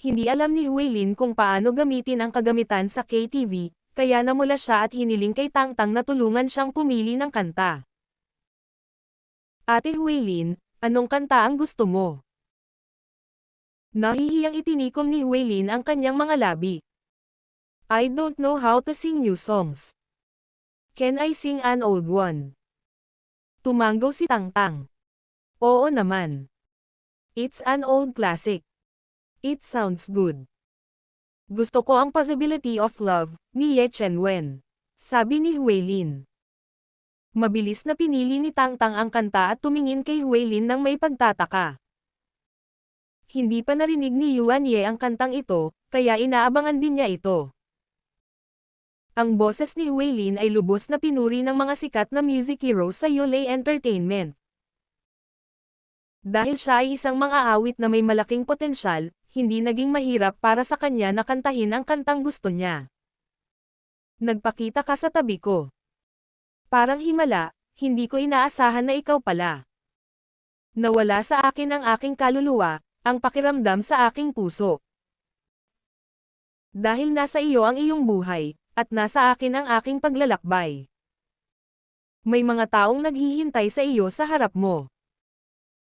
Hindi alam ni Huilin kung paano gamitin ang kagamitan sa KTV, kaya namula siya at hiniling kay Tangtang na tulungan siyang pumili ng kanta. Ate Huilin, anong kanta ang gusto mo? Nahihiyang itinikom ni Huilin ang kanyang mga labi. I don't know how to sing new songs. Can I sing an old one? Tumanggaw si Tangtang. Oo naman. It's an old classic. It sounds good. Gusto ko ang Possibility of Love, ni Ye Chen Wen. Sabi ni Huilin. Mabilis na pinili ni Tangtang ang kanta at tumingin kay Huilin nang may pagtataka. Hindi pa narinig ni Yuan Ye ang kantang ito, kaya inaabangan din niya ito. Ang boses ni Huilin ay lubos na pinuri ng mga sikat na music hero sa Yole Entertainment. Dahil siya ay isang mga awit na may malaking potensyal, hindi naging mahirap para sa kanya na kantahin ang kantang gusto niya. Nagpakita ka sa tabi ko. Parang himala, hindi ko inaasahan na ikaw pala. Nawala sa akin ang aking kaluluwa, ang pakiramdam sa aking puso. Dahil nasa iyo ang iyong buhay, at nasa akin ang aking paglalakbay. May mga taong naghihintay sa iyo sa harap mo.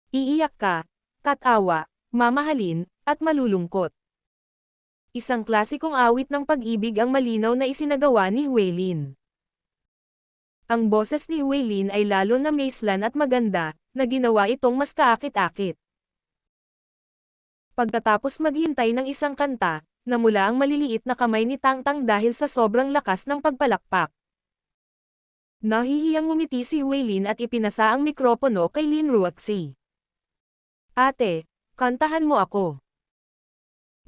Iiyak ka, tatawa, mamahalin, at malulungkot. Isang klasikong awit ng pag-ibig ang malinaw na isinagawa ni Huilin. Ang boses ni Huilin ay lalo na maislan at maganda, na ginawa itong mas kaakit-akit. Pagkatapos maghintay ng isang kanta, namula ang maliliit na kamay ni Tangtang dahil sa sobrang lakas ng pagpalakpak. Nahihiyang ngumiti si Huilin at ipinasa ang mikropono kay Lin Ruoxi. Ate, kantahan mo ako.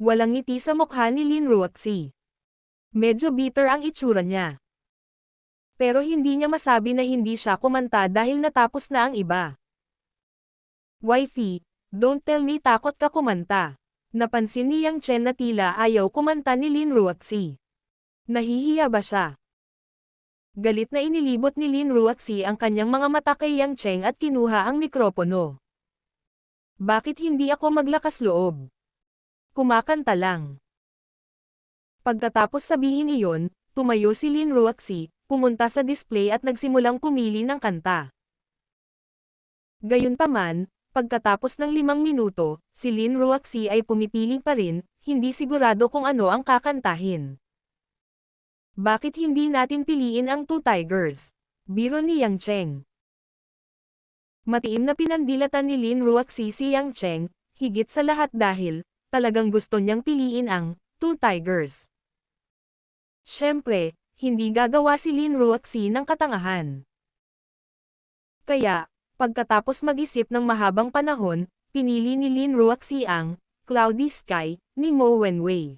Walang ngiti sa mukha ni Lin Ruoxi. Medyo bitter ang itsura niya. Pero hindi niya masabi na hindi siya kumanta dahil natapos na ang iba. Wifey, don't tell me takot ka kumanta. Napansin ni Yang Chen na tila ayaw kumanta ni Lin Ruoxi. Nahihiya ba siya? Galit na inilibot ni Lin Ruoxi ang kanyang mga mata kay Yang Chen at kinuha ang mikropono. Bakit hindi ako maglakas loob? Kumakanta lang. Pagkatapos sabihin iyon, tumayo si Lin Ruoxi, pumunta sa display at nagsimulang pumili ng kanta. Gayunpaman, pagkatapos ng 5 minuto, si Lin Ruoxi ay pumipili pa rin, hindi sigurado kung ano ang kakantahin. Bakit hindi natin piliin ang Two Tigers? Biro ni Yang Chen. Matiim na pinandilatan ni Lin Ruoxi si Yang Chen, higit sa lahat dahil, talagang gusto niyang piliin ang Two Tigers. Siyempre, hindi gagawa si Lin Ruoxi ng katangahan. Kaya, pagkatapos mag-isip ng mahabang panahon, pinili ni Lin Ruoxi ang Cloudy Sky ni Mo Wenwei.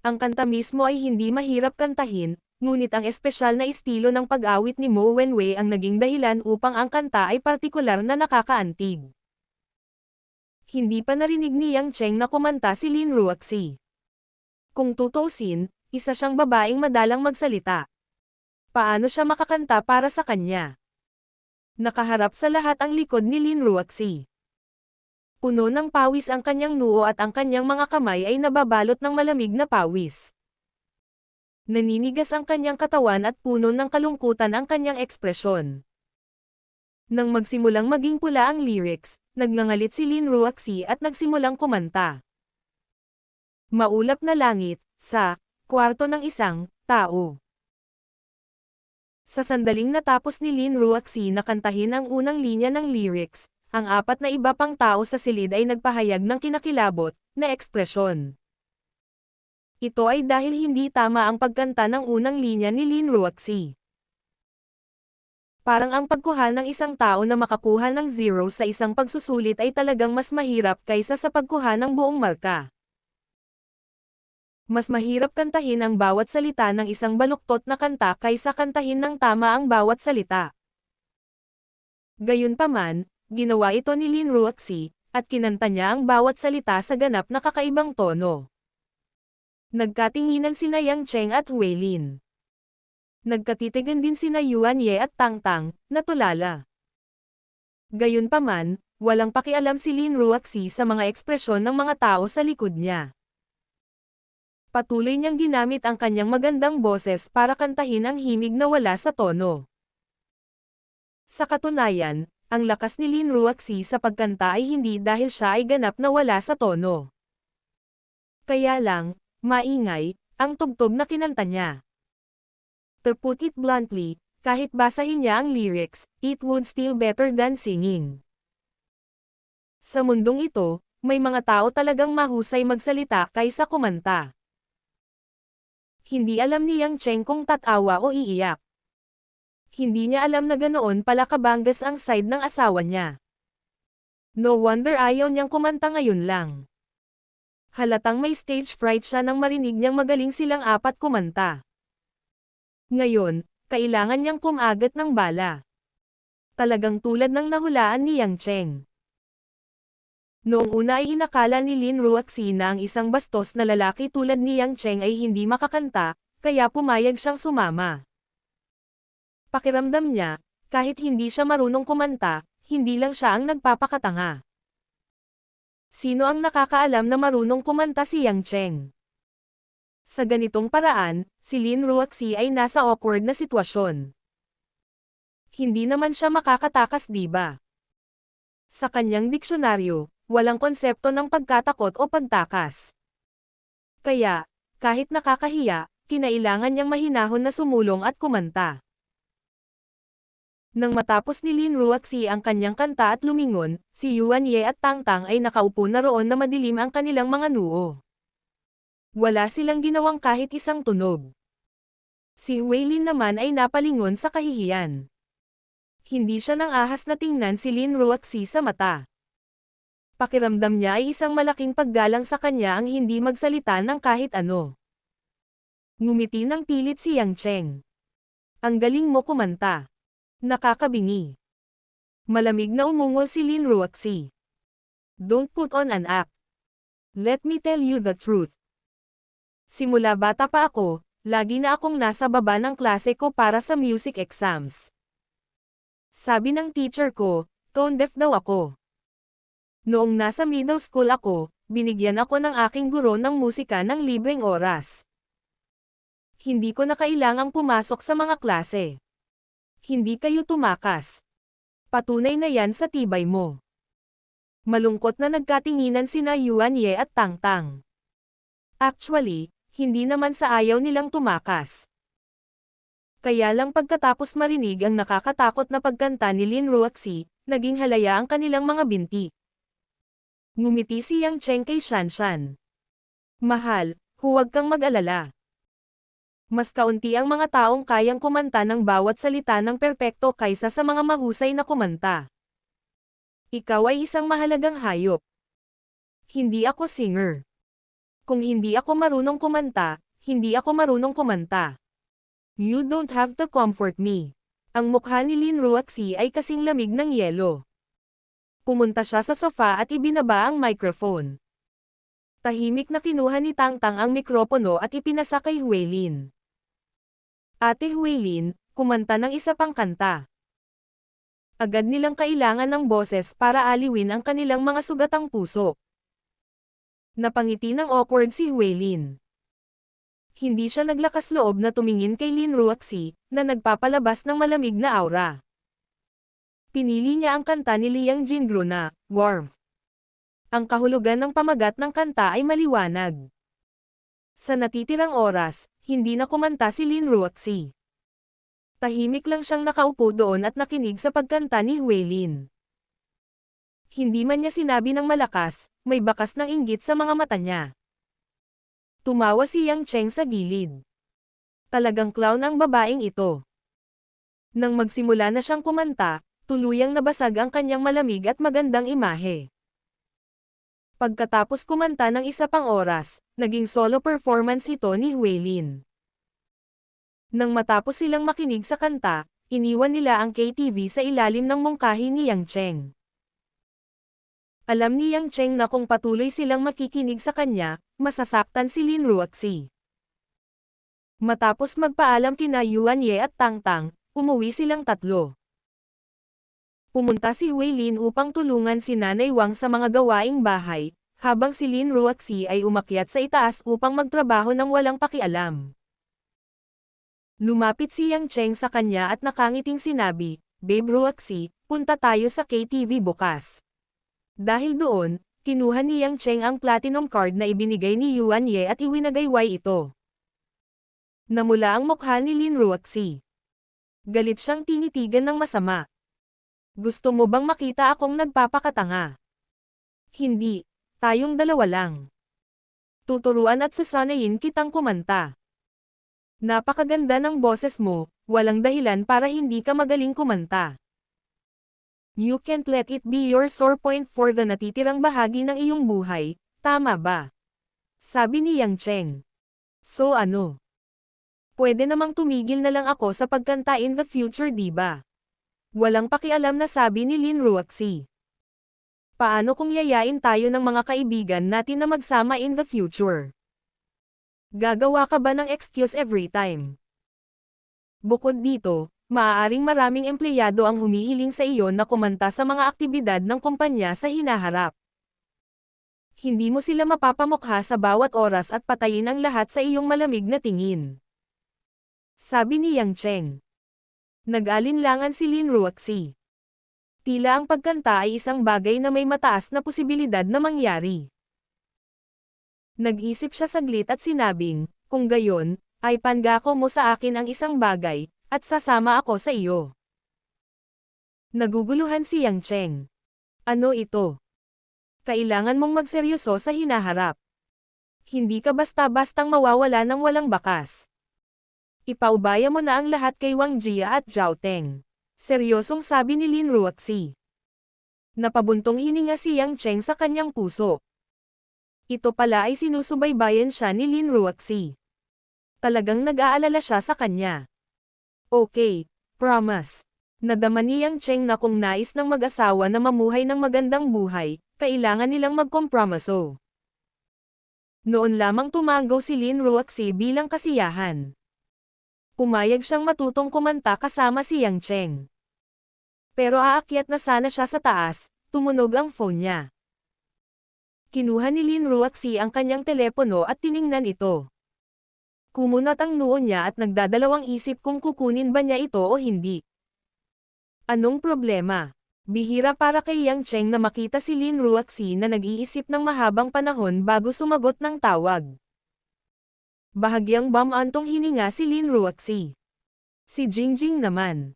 Ang kanta mismo ay hindi mahirap kantahin, ngunit ang espesyal na estilo ng pag-awit ni Mo Wenwei ang naging dahilan upang ang kanta ay partikular na nakakaantig. Hindi pa narinig ni Yang Chen na kumanta si Lin Ruoxi. Kung tutuusin, isa siyang babaeng madalang magsalita. Paano siya makakanta para sa kanya? Nakaharap sa lahat ang likod ni Lin Ruoxi. Puno ng pawis ang kanyang noo at ang kanyang mga kamay ay nababalot ng malamig na pawis. Naninigas ang kanyang katawan at puno ng kalungkutan ang kanyang ekspresyon. Nang magsimulang maging pula ang lyrics, nagngangalit si Lin Ruoxi at nagsimulang kumanta. Maulap na langit, sa kwarto ng isang tao. Sa sandaling natapos ni Lin Ruoxi na kantahin ang unang linya ng lyrics, ang 4 na iba pang tao sa silid ay nagpahayag ng kinakilabot na ekspresyon. Ito ay dahil hindi tama ang pagkanta ng unang linya ni Lin Ruoxi. Parang ang pagkuha ng isang tao na makakuha ng 0 sa isang pagsusulit ay talagang mas mahirap kaysa sa pagkuha ng buong marka. Mas mahirap kantahin ang bawat salita ng isang baluktot na kanta kaysa kantahin ng tama ang bawat salita. Gayunpaman, ginawa ito ni Lin Ruoxi, at kinanta niya ang bawat salita sa ganap na kakaibang tono. Nagkatinginan sina Yang Chen at Huilin. Nagkatitigan din sina Yuan Ye at Tangtang, na tulala. Gayunpaman, walang pakialam si Lin Ruaxi sa mga ekspresyon ng mga tao sa likod niya. Patuloy niyang ginamit ang kanyang magandang boses para kantahin ang himig na wala sa tono. Sa katunayan, ang lakas ni Lin Ruaxi sa pagkanta ay hindi dahil siya ay ganap na wala sa tono. Kaya lang, maingay, ang tugtog na kinanta niya. To put it bluntly, kahit basahin niya ang lyrics, it would still better than singing. Sa mundong ito, may mga tao talagang mahusay magsalita kaysa kumanta. Hindi alam ni Yang Cheng kung tatawa o iiyak. Hindi niya alam na ganoon pala kabanggas ang side ng asawa niya. No wonder ayaw niyang kumanta ngayon lang. Halatang may stage fright siya nang marinig niyang magaling silang apat kumanta. Ngayon, kailangan niyang kumagat ng bala. Talagang tulad ng nahulaan ni Yang Cheng. Noong una ay inakala ni Lin Ruaxi na ang isang bastos na lalaki tulad ni Yang Cheng ay hindi makakanta, kaya pumayag siyang sumama. Pakiramdam niya, kahit hindi siya marunong kumanta, hindi lang siya ang nagpapakatanga. Sino ang nakakaalam na marunong kumanta si Yang Cheng? Sa ganitong paraan, si Lin Ruaxi ay nasa awkward na sitwasyon. Hindi naman siya makakatakas, diba? Sa kanyang diksyonaryo, walang konsepto ng pagkatakot o pagtakas. Kaya, kahit nakakahiya, kinailangan niyang mahinahon na sumulong at kumanta. Nang matapos ni Lin Ruaxi ang kanyang kanta at lumingon, si Yuan Ye at Tang Tang ay nakaupo na roon na madilim ang kanilang mga noo. Wala silang ginawang kahit isang tunog. Si Huilin naman ay napalingon sa kahihiyan. Hindi siya nang ahas na tingnan si Lin Ruaxi sa mata. Pakiramdam niya ay isang malaking paggalang sa kanya ang hindi magsalita ng kahit ano. Ngumiti ng pilit si Yang Cheng. Ang galing mo kumanta. Nakakabingi. Malamig na umungol si Lin Ruaxi. Don't put on an act. Let me tell you the truth. Simula bata pa ako, lagi na akong nasa baba ng klase ko para sa music exams. Sabi ng teacher ko, tone deaf daw ako. Noong nasa middle school ako, binigyan ako ng aking guro ng musika ng libreng oras. Hindi ko na kailangang pumasok sa mga klase. Hindi kayo tumakas. Patunay na yan sa tibay mo. Malungkot na nagkatinginan sina Yuan Ye at Tang Tang. Actually, hindi naman sa ayaw nilang tumakas. Kaya lang pagkatapos marinig ang nakakatakot na pagkanta ni Lin Ruaxi, naging halaya ang kanilang mga binti. Ngumiti si Yang Cheng kay Shanshan. Mahal, huwag kang mag-alala. Mas kaunti ang mga taong kayang kumanta ng bawat salita ng perpekto kaysa sa mga mahusay na kumanta. Ikaw ay isang mahalagang hayop. Hindi ako singer. Kung hindi ako marunong kumanta, hindi ako marunong kumanta. You don't have to comfort me. Ang mukha ni Lin Ruaxi ay kasing lamig ng yelo. Pumunta siya sa sofa at ibinaba ang microphone. Tahimik na kinuha ni Tang Tang ang mikropono at ipinasa kay Huilin. Ate Huilin, kumanta ng isa pang kanta. Agad nilang kailangan ng boses para aliwin ang kanilang mga sugatang puso. Napangiti ng awkward si Huilin. Hindi siya naglakas loob na tumingin kay Lin Ruaxi, na nagpapalabas ng malamig na aura. Pinili niya ang kanta ni Liang Jingru na, Warmth. Ang kahulugan ng pamagat ng kanta ay maliwanag. Sa natitirang oras, hindi na kumanta si Lin Ruaxi. Tahimik lang siyang nakaupo doon at nakinig sa pagkanta ni Huilin. Hindi man niya sinabi ng malakas, may bakas ng inggit sa mga mata niya. Tumawa si Yang Cheng sa gilid. Talagang clown ang babaeng ito. Nang magsimula na siyang kumanta, tuluyang nabasag ang kanyang malamig at magandang imahe. Pagkatapos kumanta ng isa pang oras, naging solo performance ito ni Huilin. Nang matapos silang makinig sa kanta, iniwan nila ang KTV sa ilalim ng mungkahi ni Yang Cheng. Alam ni Yang Cheng na kung patuloy silang makikinig sa kanya, masasaktan si Lin Ruaxi. Matapos magpaalam kina Yuan Ye at Tang Tang, umuwi silang tatlo. Pumunta si Huilin upang tulungan si Nanay Wang sa mga gawaing bahay, habang si Lin Ruoxi ay umakyat sa itaas upang magtrabaho ng walang pakialam. Lumapit si Yang Cheng sa kanya at nakangiting sinabi, "Babe Ruoxi, punta tayo sa KTV bukas." Dahil doon, kinuha ni Yang Cheng ang platinum card na ibinigay ni Yuan Ye at iwinagayway ito. Namula ang mukha ni Lin Ruoxi. Galit siyang tinitigan ng masama. "Gusto mo bang makita akong nagpapakatanga? Hindi, tayong dalawa lang. Tuturuan at sasanayin kitang kumanta. Napakaganda ng boses mo, walang dahilan para hindi ka magaling kumanta. You can't let it be your sore point for the natitirang bahagi ng iyong buhay, tama ba?" Sabi ni Yang Cheng. "So ano? Pwede namang tumigil na lang ako sa pagkanta in the future, di ba?" Walang pakialam na sabi ni Lin Ruoxi. "Paano kung yayain tayo ng mga kaibigan natin na magsama in the future? Gagawa ka ba ng excuse every time? Bukod dito, maaaring maraming empleyado ang humihiling sa iyo na kumanta sa mga aktibidad ng kumpanya sa hinaharap. Hindi mo sila mapapamukha sa bawat oras at patayin ang lahat sa iyong malamig na tingin." Sabi ni Yang Cheng. Nag-alinlangan si Lin Ruoxi. Tila ang pagkanta ay isang bagay na may mataas na posibilidad na mangyari. Nag-isip siya saglit at sinabing, "Kung gayon, ay pangako mo sa akin ang isang bagay, at sasama ako sa iyo." Naguguluhan si Yang Cheng. "Ano ito? Kailangan mong magseryoso sa hinaharap. Hindi ka basta-bastang mawawala ng walang bakas. Ipaubaya mo na ang lahat kay Wang Jia at Zhao Teng." Seryosong sabi ni Lin Ruoxi. Napabuntong hininga si Yang Cheng sa kanyang puso. Ito pala ay sinusubaybayan siya ni Lin Ruoxi. Talagang nag-aalala siya sa kanya. "Okay, promise." Nadama ni Yang Cheng na kung nais ng mag-asawa na mamuhay ng magandang buhay, kailangan nilang magkompromiso. Noon lamang tumango si Lin Ruoxi bilang kasiyahan. Pumayag siyang matutong kumanta kasama si Yang Cheng. Pero aakyat na sana siya sa taas, tumunog ang phone niya. Kinuha ni Lin Ruoxi ang kanyang telepono at tiningnan ito. Kumunat ang noo niya at nagdadalawang isip kung kukunin ba niya ito o hindi. Anong problema? Bihira para kay Yang Cheng na makita si Lin Ruoxi na nag-iisip ng mahabang panahon bago sumagot ng tawag. Bahagyang bumantong hininga si Lin Ruoxi. Si Jingjing naman.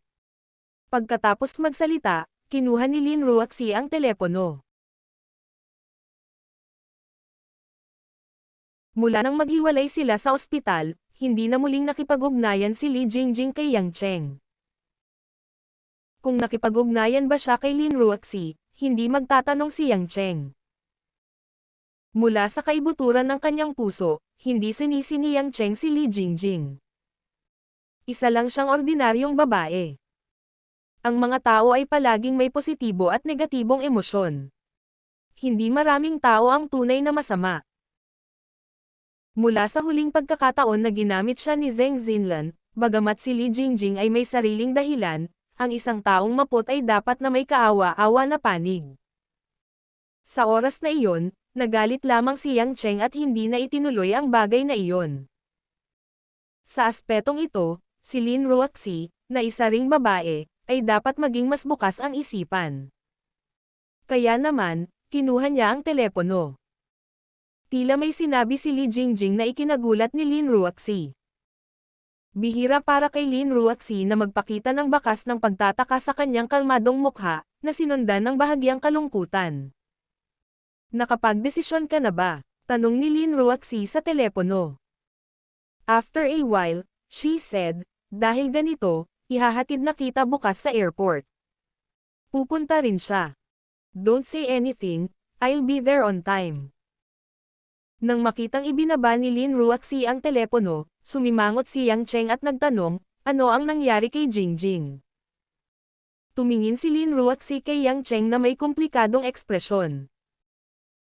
Pagkatapos magsalita, kinuha ni Lin Ruoxi ang telepono. Mula nang maghiwalay sila sa ospital, hindi na muling nakipag-ugnayan si Li Jingjing kay Yang Cheng. Kung nakipag-ugnayan ba siya kay Lin Ruoxi, hindi magtatanong si Yang Cheng. Mula sa kaibuturan ng kanyang puso, hindi sinisi ni Yang Cheng si Li Jingjing. Isa lang siyang ordinaryong babae. Ang mga tao ay palaging may positibo at negatibong emosyon. Hindi maraming tao ang tunay na masama. Mula sa huling pagkakataon na ginamit siya ni Zheng Xinlan, bagamat si Li Jingjing ay may sariling dahilan, ang isang taong maput ay dapat na may kaawa-awa na panig. Sa oras na iyon, nagalit lamang si Yang Cheng at hindi na itinuloy ang bagay na iyon. Sa aspetong ito, si Lin Ruoxi, na isa ring babae, ay dapat maging mas bukas ang isipan. Kaya naman, kinuha niya ang telepono. Tila may sinabi si Li Jingjing na ikinagulat ni Lin Ruoxi. Bihira para kay Lin Ruoxi na magpakita ng bakas ng pagtataka sa kanyang kalmadong mukha, na sinundan ng bahagyang kalungkutan. "Nakapagdesisyon ka na ba?" tanong ni Lin Ruoxi sa telepono. After a while, she said, "Dahil ganito, ihahatid na kita bukas sa airport. Pupunta rin siya. Don't say anything, I'll be there on time." Nang makitang ibinaba ni Lin Ruoxi ang telepono, sumimangot si Yang Cheng at nagtanong, ano ang nangyari kay Jingjing? Tumingin si Lin Ruoxi kay Yang Cheng na may komplikadong ekspresyon.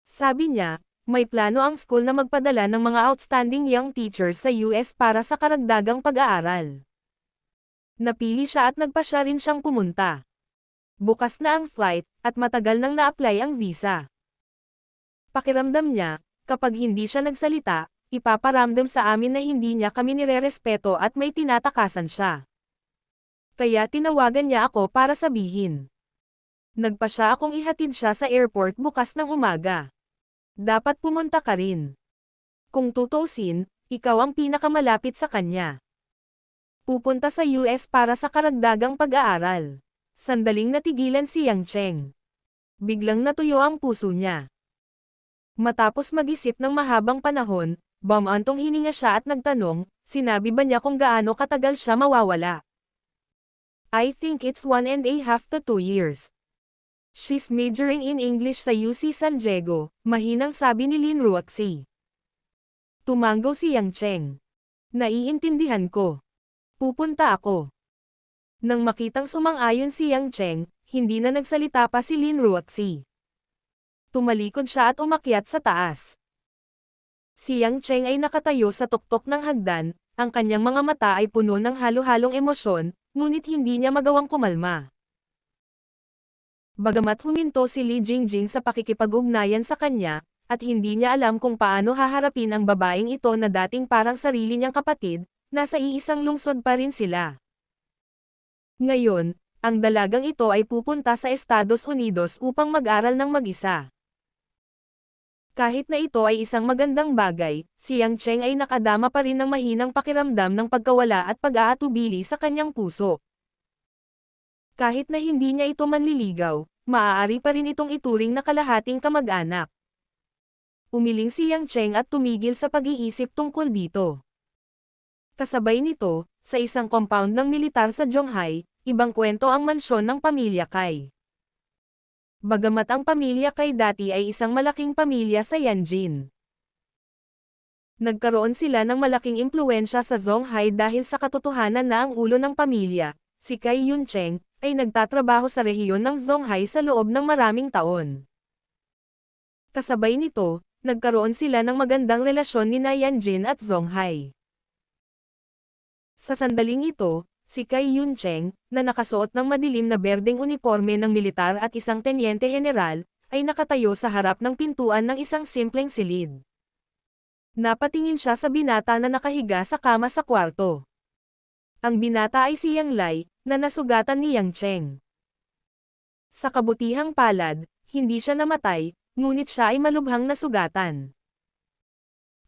Sabi niya, may plano ang school na magpadala ng mga outstanding young teachers sa US para sa karagdagang pag-aaral. Napili siya at nagpasya rin siyang pumunta. Bukas na ang flight, at matagal nang na-apply ang visa. Pakiramdam niya, kapag hindi siya nagsalita, ipaparamdam sa amin na hindi niya kami nirerespeto at may tinatakasan siya. Kaya tinawagan niya ako para sabihin. Nagpa siya akong ihatid siya sa airport bukas ng umaga. Dapat pumunta ka rin. Kung tutuusin, ikaw ang pinakamalapit sa kanya. Pupunta sa US para sa karagdagang pag-aaral. Sandaling natigilan si Yang Cheng. Biglang natuyo ang puso niya. Matapos mag-isip ng mahabang panahon, bumantong hininga siya at nagtanong, sinabi ba niya kung gaano katagal siya mawawala? I think it's 1.5 to 2 years. She's majoring in English sa UC San Diego, mahinang sabi ni Lin Ruoxi. Tumanggaw si Yang Cheng. Naiintindihan ko. Pupunta ako. Nang makitang sumang-ayon si Yang Cheng, hindi na nagsalita pa si Lin Ruoxi. Tumalikod siya at umakyat sa taas. Si Yang Cheng ay nakatayo sa tuktok ng hagdan, ang kanyang mga mata ay puno ng halo-halong emosyon, ngunit hindi niya magawang kumalma. Bagamat huminto si Li Jingjing sa pakikipag-ugnayan sa kanya, at hindi niya alam kung paano haharapin ang babaeng ito na dating parang sarili niyang kapatid, nasa iisang lungsod pa rin sila. Ngayon, ang dalagang ito ay pupunta sa Estados Unidos upang mag-aral ng mag-isa. Kahit na ito ay isang magandang bagay, si Yang Cheng ay nakadama pa rin ng mahinang pakiramdam ng pagkawala at pag-aatubili sa kanyang puso. Kahit na hindi niya ito manliligaw, maaari pa rin itong ituring na kalahating kamag-anak. Umiling si Yang Cheng at tumigil sa pag-iisip tungkol dito. Kasabay nito, sa isang compound ng militar sa Zhonghai, ibang kwento ang mansyon ng pamilya Kai. Bagamat ang pamilya Kai dati ay isang malaking pamilya sa Yanjin. Nagkaroon sila ng malaking impluwensya sa Zhonghai dahil sa katotohanan na ang ulo ng pamilya, si Kai Yuncheng, ay nagtatrabaho sa rehiyon ng Zhonghai sa loob ng maraming taon. Kasabay nito, nagkaroon sila ng magandang relasyon ni Yanjin at Zhonghai. Sa sandaling ito, si Kai Yuncheng, na nakasuot ng madilim na berdeng uniporme ng militar at isang tenyente general, ay nakatayo sa harap ng pintuan ng isang simpleng silid. Napatingin siya sa binata na nakahiga sa kama sa kwarto. Ang binata ay si Yang Lai, na nasugatan ni Yang Cheng. Sa kabutihang palad, hindi siya namatay, ngunit siya ay malubhang nasugatan.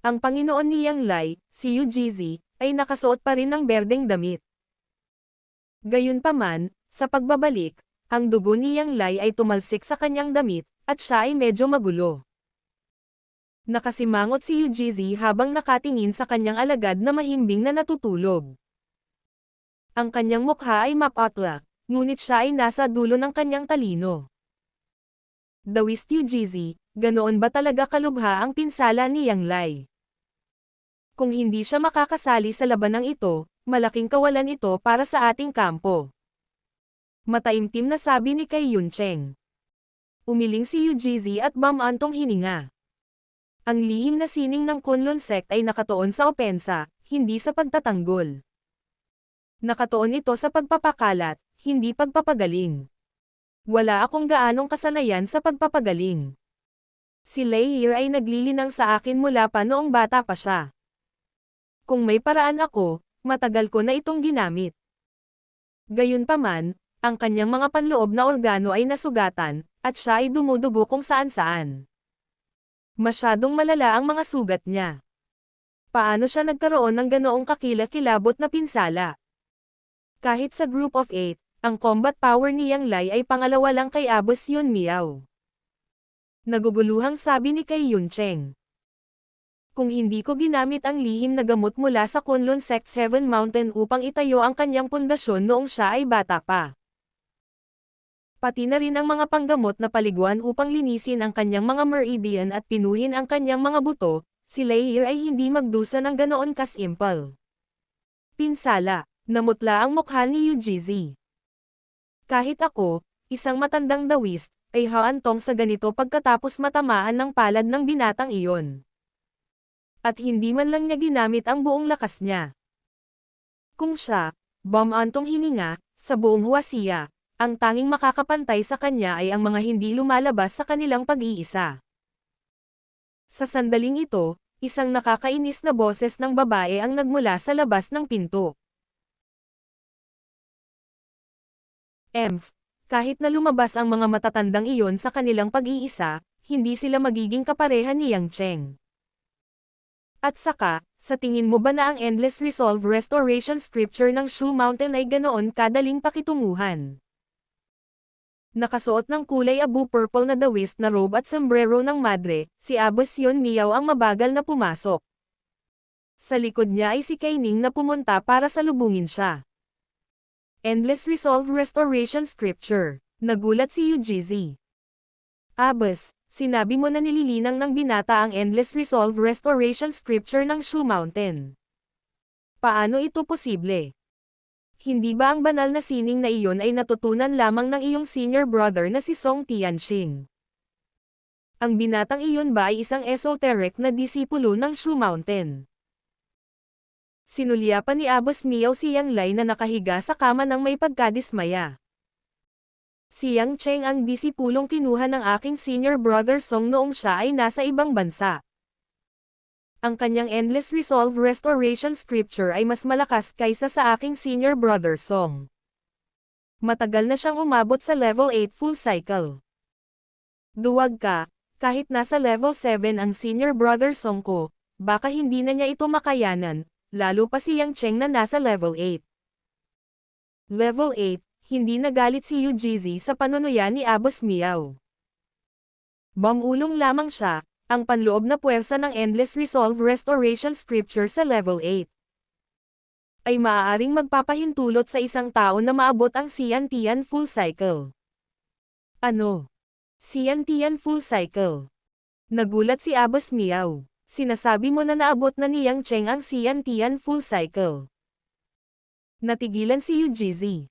Ang Panginoon ni Yang Lai, si Yu Jizi, ay nakasuot pa rin ng berdeng damit. Gayunpaman, sa pagbabalik, ang dugo ni Yang Lai ay tumalsik sa kanyang damit, at siya ay medyo magulo. Nakasimangot si Yu Jizi habang nakatingin sa kanyang alagad na mahimbing na natutulog. Ang kanyang mukha ay mapatla, ngunit siya ay nasa dulo ng kanyang talino. Dawis Yu Jizi, ganoon ba talaga kalubha ang pinsala ni Yang Lai? Kung hindi siya makakasali sa labanang ito, malaking kawalan ito para sa ating kampo. Mataimtim na sabi ni Kai Yuncheng. Umiling si Yu Jizi at bumantong hininga. Ang lihim na sining ng Kunlun sect ay nakatuon sa opensa, hindi sa pagtatanggol. Nakatuon ito sa pagpapakalat, hindi pagpapagaling. Wala akong gaanong kasanayan sa pagpapagaling. Si Leir ay naglilinang sa akin mula pa noong bata pa siya. Kung may paraan ako, matagal ko na itong ginamit. Gayunpaman, ang kanyang mga panloob na organo ay nasugatan, at siya ay dumudugo kung saan-saan. Masyadong malala ang mga sugat niya. Paano siya nagkaroon ng ganoong kakilakilabot na pinsala? Kahit sa Group of 8, ang combat power ni Yang Lai ay pangalawa lang kay Abos Yun Miao. Naguguluhang sabi ni Kai Yuncheng. Kung hindi ko ginamit ang lihim na gamot mula sa Kunlun Sect 7 Mountain upang itayo ang kanyang pundasyon noong siya ay bata pa. Pati na rin ang mga panggamot na paliguan upang linisin ang kanyang mga meridian at pinuhin ang kanyang mga buto, si Leir ay hindi magdusa ng ganoon kasimple. Pinsala, namutla ang mukha ni Yu Jizi. Kahit ako, isang matandang dawis, ay haantong sa ganito pagkatapos matamaan ng palad ng binatang iyon. At hindi man lang niya ginamit ang buong lakas niya. Kung siya, bumantong hininga, sa buong huwasiya, Ang tanging makakapantay sa kanya ay ang mga hindi lumalabas sa kanilang pag-iisa. Sa sandaling ito, isang nakakainis na boses ng babae ang nagmula sa labas ng pinto. Kahit na lumabas ang mga matatandang iyon sa kanilang pag-iisa, hindi sila magiging kapareha ni Yang Cheng. At saka, sa tingin mo ba na ang Endless Resolve Restoration Scripture ng Shu Mountain ay ganoon kadaling pakitunguhan? Nakasuot ng kulay abu-purple na dawist na robe at sombrero ng madre, si Abbas Yun Miao ang mabagal na pumasok. Sa likod niya ay si Kaining na pumunta para salubungin siya. Endless Resolve Restoration Scripture. Nagulat si Yujizi. Abbas, sinabi mo na nililinang ng binata ang Endless Resolve Restoration Scripture ng Shu Mountain. Paano ito posible? Hindi ba ang banal na sining na iyon ay natutunan lamang ng iyong senior brother na si Song Tianxing? Ang binatang iyon ba ay isang esoteric na disipulo ng Shu Mountain? Sinulyapan ni Abbas Miao si Yang Lai na nakahiga sa kama ng may pagkadismaya. Si Yang Cheng ang disipulong kinuha ng aking senior brother Song noong siya ay nasa ibang bansa. Ang kanyang Endless Resolve Restoration Scripture ay mas malakas kaysa sa aking senior brother Song. Matagal na siyang umabot sa level 8 full cycle. Duwag ka, kahit nasa level 7 ang senior brother Song ko, baka hindi na niya ito makayanan. Lalo pa si Yang Cheng na nasa level 8. Level 8, hindi nagalit si Yujizi sa panunuya ni Abbas Miao. Bangulong lamang siya, ang panloob na puwersa ng Endless Resolve Restoration Scripture sa level 8. Ay maaaring magpapahintulot sa isang tao na maabot ang Xian Tian full cycle. Ano? Xian Tian full cycle? Nagulat si Abbas Miao. Sinasabi mo na naabot na ni Yang Cheng ang Xian Tian full cycle. Natigilan si Yujizi.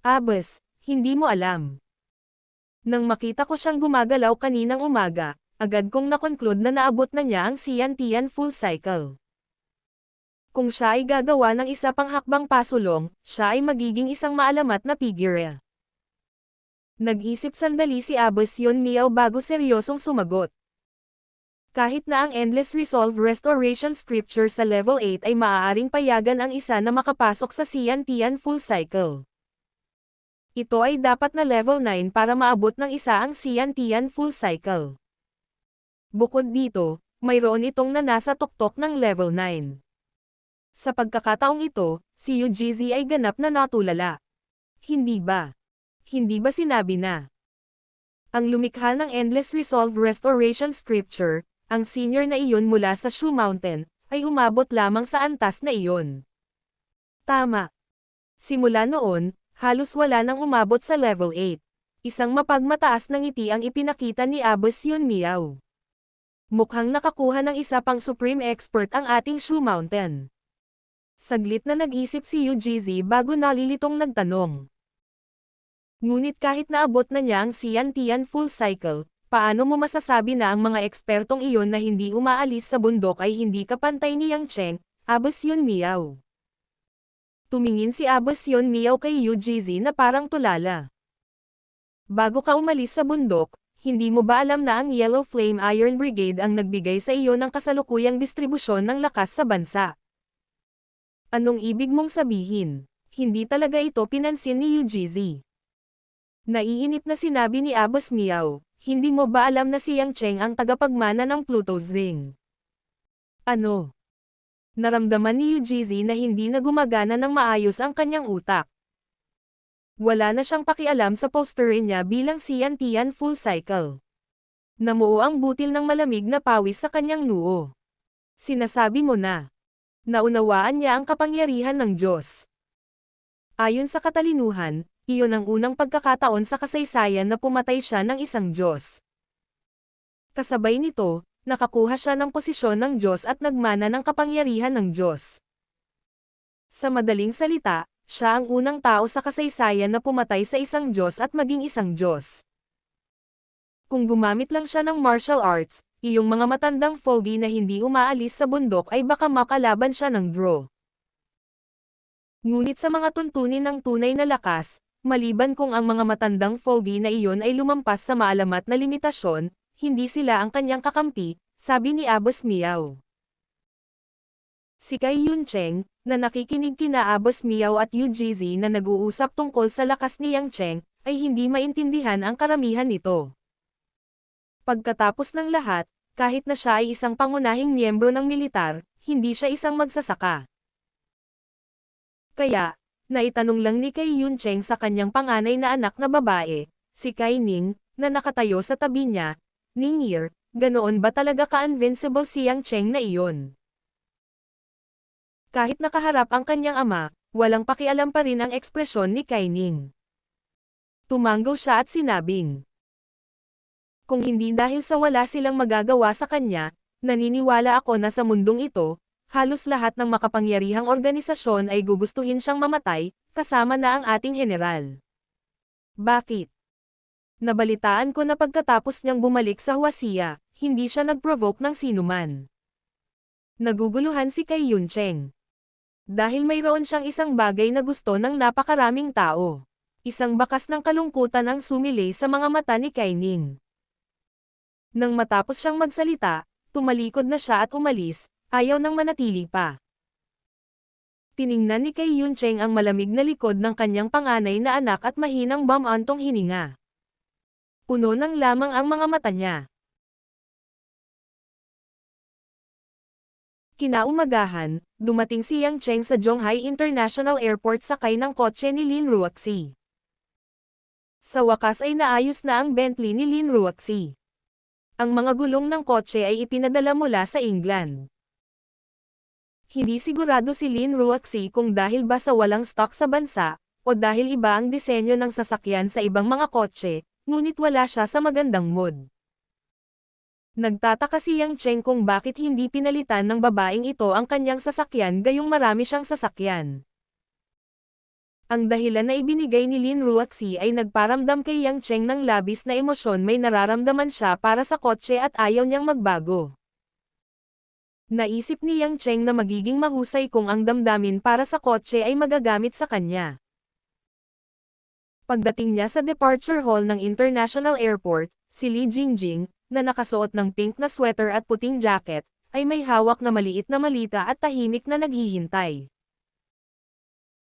Abbas, hindi mo alam. Nang makita ko siyang gumagalaw kaninang umaga, agad kong nakonclude na naabot na niya ang Xian Tian full cycle. Kung siya ay gagawa ng isa pang hakbang pasulong, siya ay magiging isang maalamat na figure. Nag-isip sandali si Abbas Yun Miao bago seryosong sumagot. Kahit na ang Endless Resolve Restoration Scripture sa level 8 ay maaaring payagan ang isa na makapasok sa Xian Tian full cycle. Ito ay dapat na level 9 para maabot ng isa ang Xian Tian full cycle. Bukod dito, mayroon itong na nasa tuktok ng level 9. Sa pagkakataong ito, si Yujizi ay ganap na natulala. Hindi ba? Hindi ba sinabi na ang lumikha ng Endless Resolve Restoration Scripture, ang senior na iyon mula sa Shu Mountain, ay umabot lamang sa antas na iyon? Tama. Simula noon, halos wala nang umabot sa level 8. Isang mapagmataas na ngiti ang ipinakita ni Abbas Yun Miao. Mukhang nakakuha ng isa pang supreme expert ang ating Shu Mountain. Saglit na nag-isip si Yujizi bago nalilitong nagtanong. Ngunit kahit naabot na niya ang Xian Tian full cycle, paano mo masasabi na ang mga ekspertong iyon na hindi umaalis sa bundok ay hindi kapantay ni Yang Cheng, Abbas Yun Miao? Tumingin si Abbas Yun Miao kay Yujizi na parang tulala. Bago ka umalis sa bundok, hindi mo ba alam na ang Yellow Flame Iron Brigade ang nagbigay sa iyo ng kasalukuyang distribusyon ng lakas sa bansa? Anong ibig mong sabihin? Hindi talaga ito pinansin ni Yujizi. Naiinip na sinabi ni Abbas Miao. Hindi mo ba alam na si Yang Cheng ang tagapagmana ng Pluto's Ring? Ano? Naramdaman ni Yujizi na hindi na gumagana ng maayos ang kanyang utak. Wala na siyang pakialam sa posturin niya bilang Xian Tian full cycle. Namuo ang butil ng malamig na pawis sa kanyang noo. Sinasabi mo na. Naunawaan niya ang kapangyarihan ng Diyos. Ayon sa katalinuhan, iyon ang unang pagkakataon sa kasaysayan na pumatay siya ng isang Diyos. Kasabay nito, nakakuha siya ng posisyon ng Diyos at nagmana ng kapangyarihan ng Diyos. Sa madaling salita, siya ang unang tao sa kasaysayan na pumatay sa isang Diyos at maging isang Diyos. Kung gumamit lang siya ng martial arts, iyong mga matandang fogey na hindi umaalis sa bundok ay baka makalaban siya ng draw. Ngunit sa mga tuntunin ng tunay na lakas, Maliban kung ang mga matandang fogey na iyon ay lumampas sa maalamat na limitasyon, hindi sila ang kanyang kakampi, sabi ni Abos Miao. Si Kai Yuncheng, na nakikinig kina Abos Miao at Yu Jizi na nag-uusap tungkol sa lakas ni Yang Cheng, ay hindi maintindihan ang karamihan nito. Pagkatapos ng lahat, kahit na siya ay isang pangunahing miyembro ng militar, hindi siya isang magsasaka. Kaya, naitanong lang ni Kai Yuncheng sa kanyang panganay na anak na babae, si Kai Ning, na nakatayo sa tabi niya, Ningir, ganoon ba talaga ka-invincible si Yang Cheng na iyon? Kahit nakaharap ang kanyang ama, walang pakialam pa rin ang ekspresyon ni Kai Ning. Tumanggaw siya at sinabing, kung hindi dahil sa wala silang magagawa sa kanya, naniniwala ako na sa mundong ito, halos lahat ng makapangyarihang organisasyon ay gugustuhin siyang mamatay, kasama na ang ating general. Bakit? Nabalitaan ko na pagkatapos niyang bumalik sa Huaxia, hindi siya nag-provoke ng sinuman. Naguguluhan si Kai Yuncheng. Dahil mayroon siyang isang bagay na gusto ng napakaraming tao. Isang bakas ng kalungkutan ang sumilay sa mga mata ni Kai Ning. Nang matapos siyang magsalita, tumalikod na siya at umalis, ayaw nang manatili pa. Tiningnan ni Kai Yuncheng ang malamig na likod ng kanyang panganay na anak at mahinang bumantong hininga. Puno ng lamang ang mga mata niya. Kinaumagahan, dumating si Yang Cheng sa Zhonghai International Airport sakay ng kotse ni Lin Ruoxi. Sa wakas ay naayos na ang Bentley ni Lin Ruoxi. Ang mga gulong ng kotse ay ipinadala mula sa England. Hindi sigurado si Lin Ruoxi kung dahil ba sa walang stock sa bansa, o dahil iba ang disenyo ng sasakyan sa ibang mga kotse, ngunit wala siya sa magandang mood. Nagtataka si Yang Cheng kung bakit hindi pinalitan ng babaeng ito ang kanyang sasakyan gayong marami siyang sasakyan. Ang dahilan na ibinigay ni Lin Ruoxi ay nagparamdam kay Yang Cheng ng labis na emosyon, may nararamdaman siya para sa kotse at ayaw niyang magbago. Naisip ni Yang Cheng na magiging mahusay kung ang damdamin para sa kotse ay magagamit sa kanya. Pagdating niya sa departure hall ng International Airport, si Li Jingjing, na nakasuot ng pink na sweater at puting jacket, ay may hawak na maliit na malita at tahimik na naghihintay.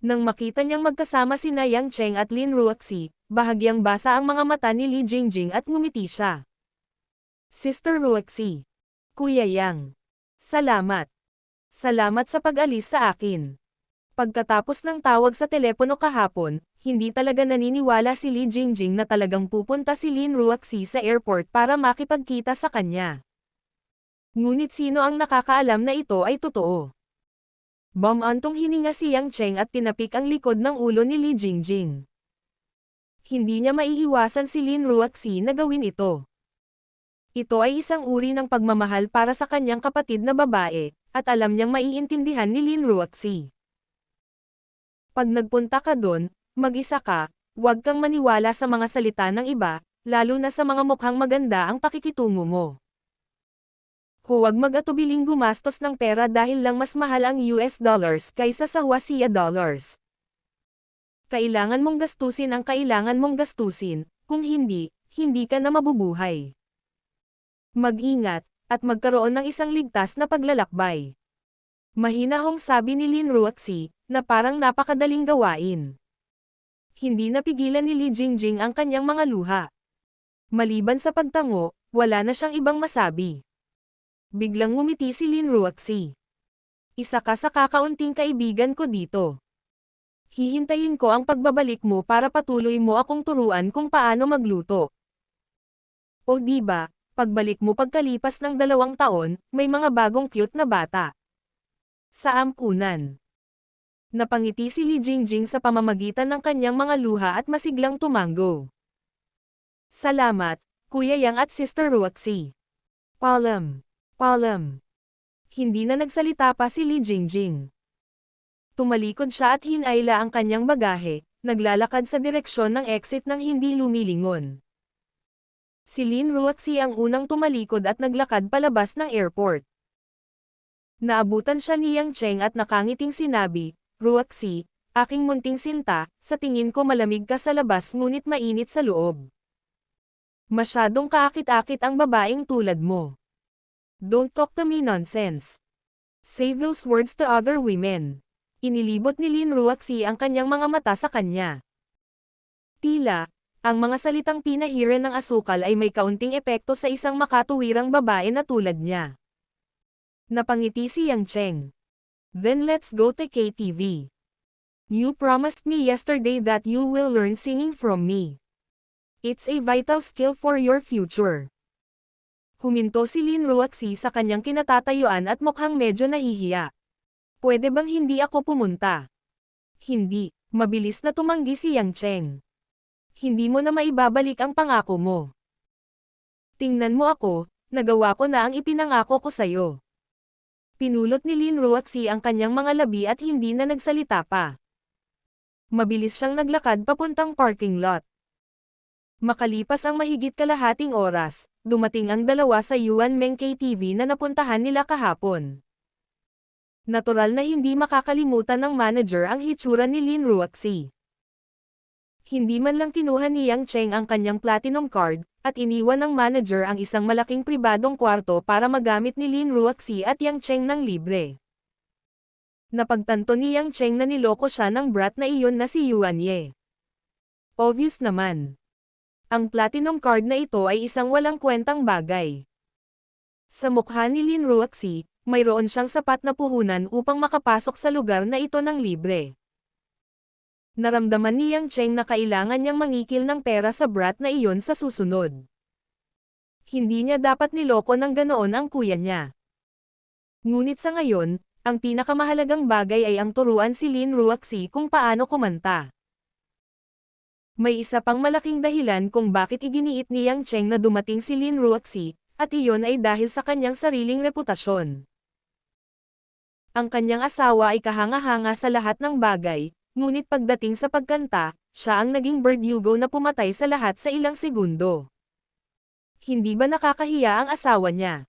Nang makita niyang magkasama sina Yang Cheng at Lin Ruoxi, bahagyang basa ang mga mata ni Li Jingjing at ngumiti siya. Sister Ruoxi. Kuya Yang. Salamat. Salamat sa pag-alis sa akin. Pagkatapos ng tawag sa telepono kahapon, hindi talaga naniniwala si Li Jingjing na talagang pupunta si Lin Ruoxi sa airport para makipagkita sa kanya. Ngunit sino ang nakakaalam na ito ay totoo? Bumantong hininga si Yang Cheng at tinapik ang likod ng ulo ni Li Jingjing. Hindi niya maiiwasan si Lin Ruoxi na gawin ito. Ito ay isang uri ng pagmamahal para sa kanyang kapatid na babae, at alam niyang maiintindihan ni Lin Ruoxi. Pag nagpunta ka doon, mag-isa ka, huwag kang maniwala sa mga salita ng iba, lalo na sa mga mukhang maganda ang pakikitungo mo. Huwag mag-atubiling gumastos ng pera dahil lang mas mahal ang US dollars kaysa sa Huaxia dollars. Kailangan mong gastusin ang kailangan mong gastusin, kung hindi, hindi ka na mabubuhay. Mag-ingat, at magkaroon ng isang ligtas na paglalakbay. Mahinahong sabi ni Lin Ruoxi, na parang napakadaling gawain. Hindi napigilan ni Li Jingjing ang kanyang mga luha. Maliban sa pagtango, wala na siyang ibang masabi. Biglang ngumiti si Lin Ruoxi. Isa ka sa kakaunting kaibigan ko dito. Hihintayin ko ang pagbabalik mo para patuloy mo akong turuan kung paano magluto. O diba, pagbalik mo pagkalipas ng 2 taon, may mga bagong cute na bata. Sa ampunan. Napangiti si Li Jingjing sa pamamagitan ng kanyang mga luha at masiglang tumanggo. Salamat, Kuya Yang at Sister Ruoxi. Paalam. Paalam. Hindi na nagsalita pa si Li Jingjing. Tumalikod siya at hinayla ang kanyang bagahe, naglalakad sa direksyon ng exit nang hindi lumilingon. Si Lin Ruoxi ang unang tumalikod at naglakad palabas ng airport. Naabutan siya ni Yang Cheng at nakangiting sinabi, Ruoxi, Aking munting sinta, sa tingin ko malamig ka sa labas ngunit mainit sa loob. Masyadong kaakit-akit ang babaeng tulad mo. Don't talk to me nonsense. Say those words to other women. Inilibot ni Lin Ruaxi ang kanyang mga mata sa kanya. Tila, ang mga salitang pinahiran ng asukal ay may kaunting epekto sa isang makatuwirang babae na tulad niya. Napangiti si Yang Cheng. Then let's go to KTV. You promised me yesterday that you will learn singing from me. It's a vital skill for your future. Huminto si Lin Ruaxi sa kanyang kinatatayuan at mukhang medyo nahihiya. Pwede bang hindi ako pumunta? Hindi, mabilis na tumanggi si Yang Cheng. Hindi mo na maibabalik ang pangako mo. Tingnan mo ako, nagawa ko na ang ipinangako ko sa'yo. Pinulot ni Lin Ruaxi ang kanyang mga labi at hindi na nagsalita pa. Mabilis siyang naglakad papuntang parking lot. Makalipas ang mahigit kalahating oras, dumating ang dalawa sa Yuan Meng KTV na napuntahan nila kahapon. Natural na hindi makakalimutan ng manager ang hitsura ni Lin Ruaxi. Hindi man lang kinuha ni Yang Cheng ang kanyang platinum card, at iniwan ng manager ang isang malaking pribadong kwarto para magamit ni Lin Ruaxi at Yang Cheng ng libre. Napagtanto ni Yang Cheng na niloko siya ng brat na iyon na si Yuan Ye. Obvious naman. Ang platinum card na ito ay isang walang kwentang bagay. Sa mukha ni Lin Ruaxi, mayroon siyang sapat na puhunan upang makapasok sa lugar na ito ng libre. Naramdaman ni Yang Cheng na kailangan niyang mangikil ng pera sa brat na iyon sa susunod. Hindi niya dapat niloko ng ganoon ang kuya niya. Ngunit sa ngayon, ang pinakamahalagang bagay ay ang turuan si Lin Ruaxi kung paano kumanta. May isa pang malaking dahilan kung bakit iginiit ni Yang Cheng na dumating si Lin Ruaxi, at iyon ay dahil sa kanyang sariling reputasyon. Ang kanyang asawa ay kahanga-hanga sa lahat ng bagay, ngunit pagdating sa pagkanta, siya ang naging berdugo na pumatay sa lahat sa ilang segundo. Hindi ba nakakahiya ang asawa niya?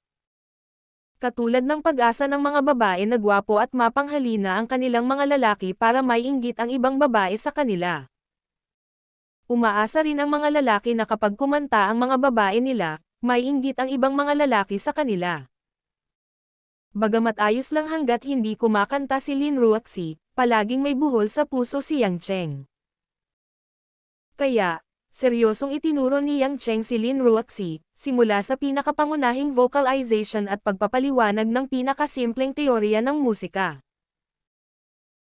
Katulad ng pag-asa ng mga babae na gwapo at mapanghalina ang kanilang mga lalaki para maiinggit ang ibang babae sa kanila. Umaasa rin ang mga lalaki na kapag kumanta ang mga babae nila, maiinggit ang ibang mga lalaki sa kanila. Bagamat ayos lang hanggat hindi kumakanta si Lin Ruaxi, palaging may buhol sa puso si Yang Cheng. Kaya, seryosong itinuro ni Yang Cheng si Lin Ruaxi, simula sa pinakapangunahing vocalization at pagpapaliwanag ng pinakasimpleng teorya ng musika.